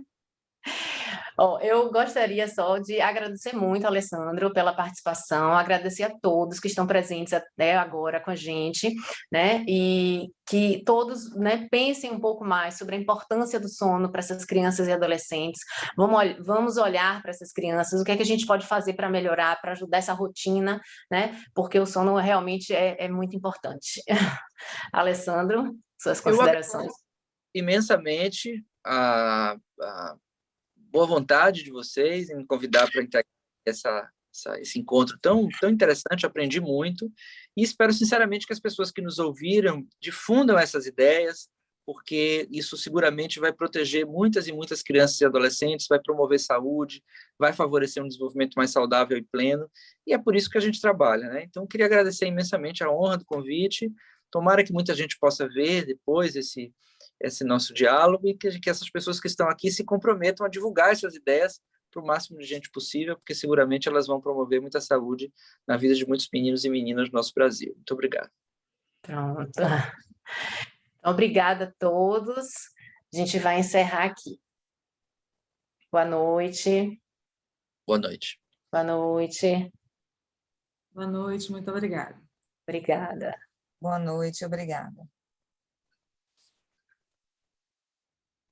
Ó, eu gostaria só de agradecer muito, Alessandro, pela participação, agradecer a todos que estão presentes até agora com a gente, né? E que todos, né, pensem um pouco mais sobre a importância do sono para essas crianças e adolescentes. Vamos olhar para essas crianças, o que é que a gente pode fazer para melhorar, para ajudar essa rotina, né? Porque o sono realmente é muito importante. Alessandro, suas Eu considerações. agradeço imensamente a boa vontade de vocês em me convidar para esse encontro tão interessante, aprendi muito, e espero sinceramente que as pessoas que nos ouviram difundam essas ideias, porque isso seguramente vai proteger muitas e muitas crianças e adolescentes, vai promover saúde, vai favorecer um desenvolvimento mais saudável e pleno, e é por isso que a gente trabalha, né? Então, queria agradecer imensamente a honra do convite, tomara que muita gente possa ver depois esse nosso diálogo e que essas pessoas que estão aqui se comprometam a divulgar essas ideias para o máximo de gente possível, porque seguramente elas vão promover muita saúde na vida de muitos meninos e meninas do nosso Brasil. Muito obrigado. Pronto. Obrigada a todos. A gente vai encerrar aqui. Boa noite. Boa noite. Boa noite. Boa noite, muito obrigada. Obrigada. Boa noite, obrigada.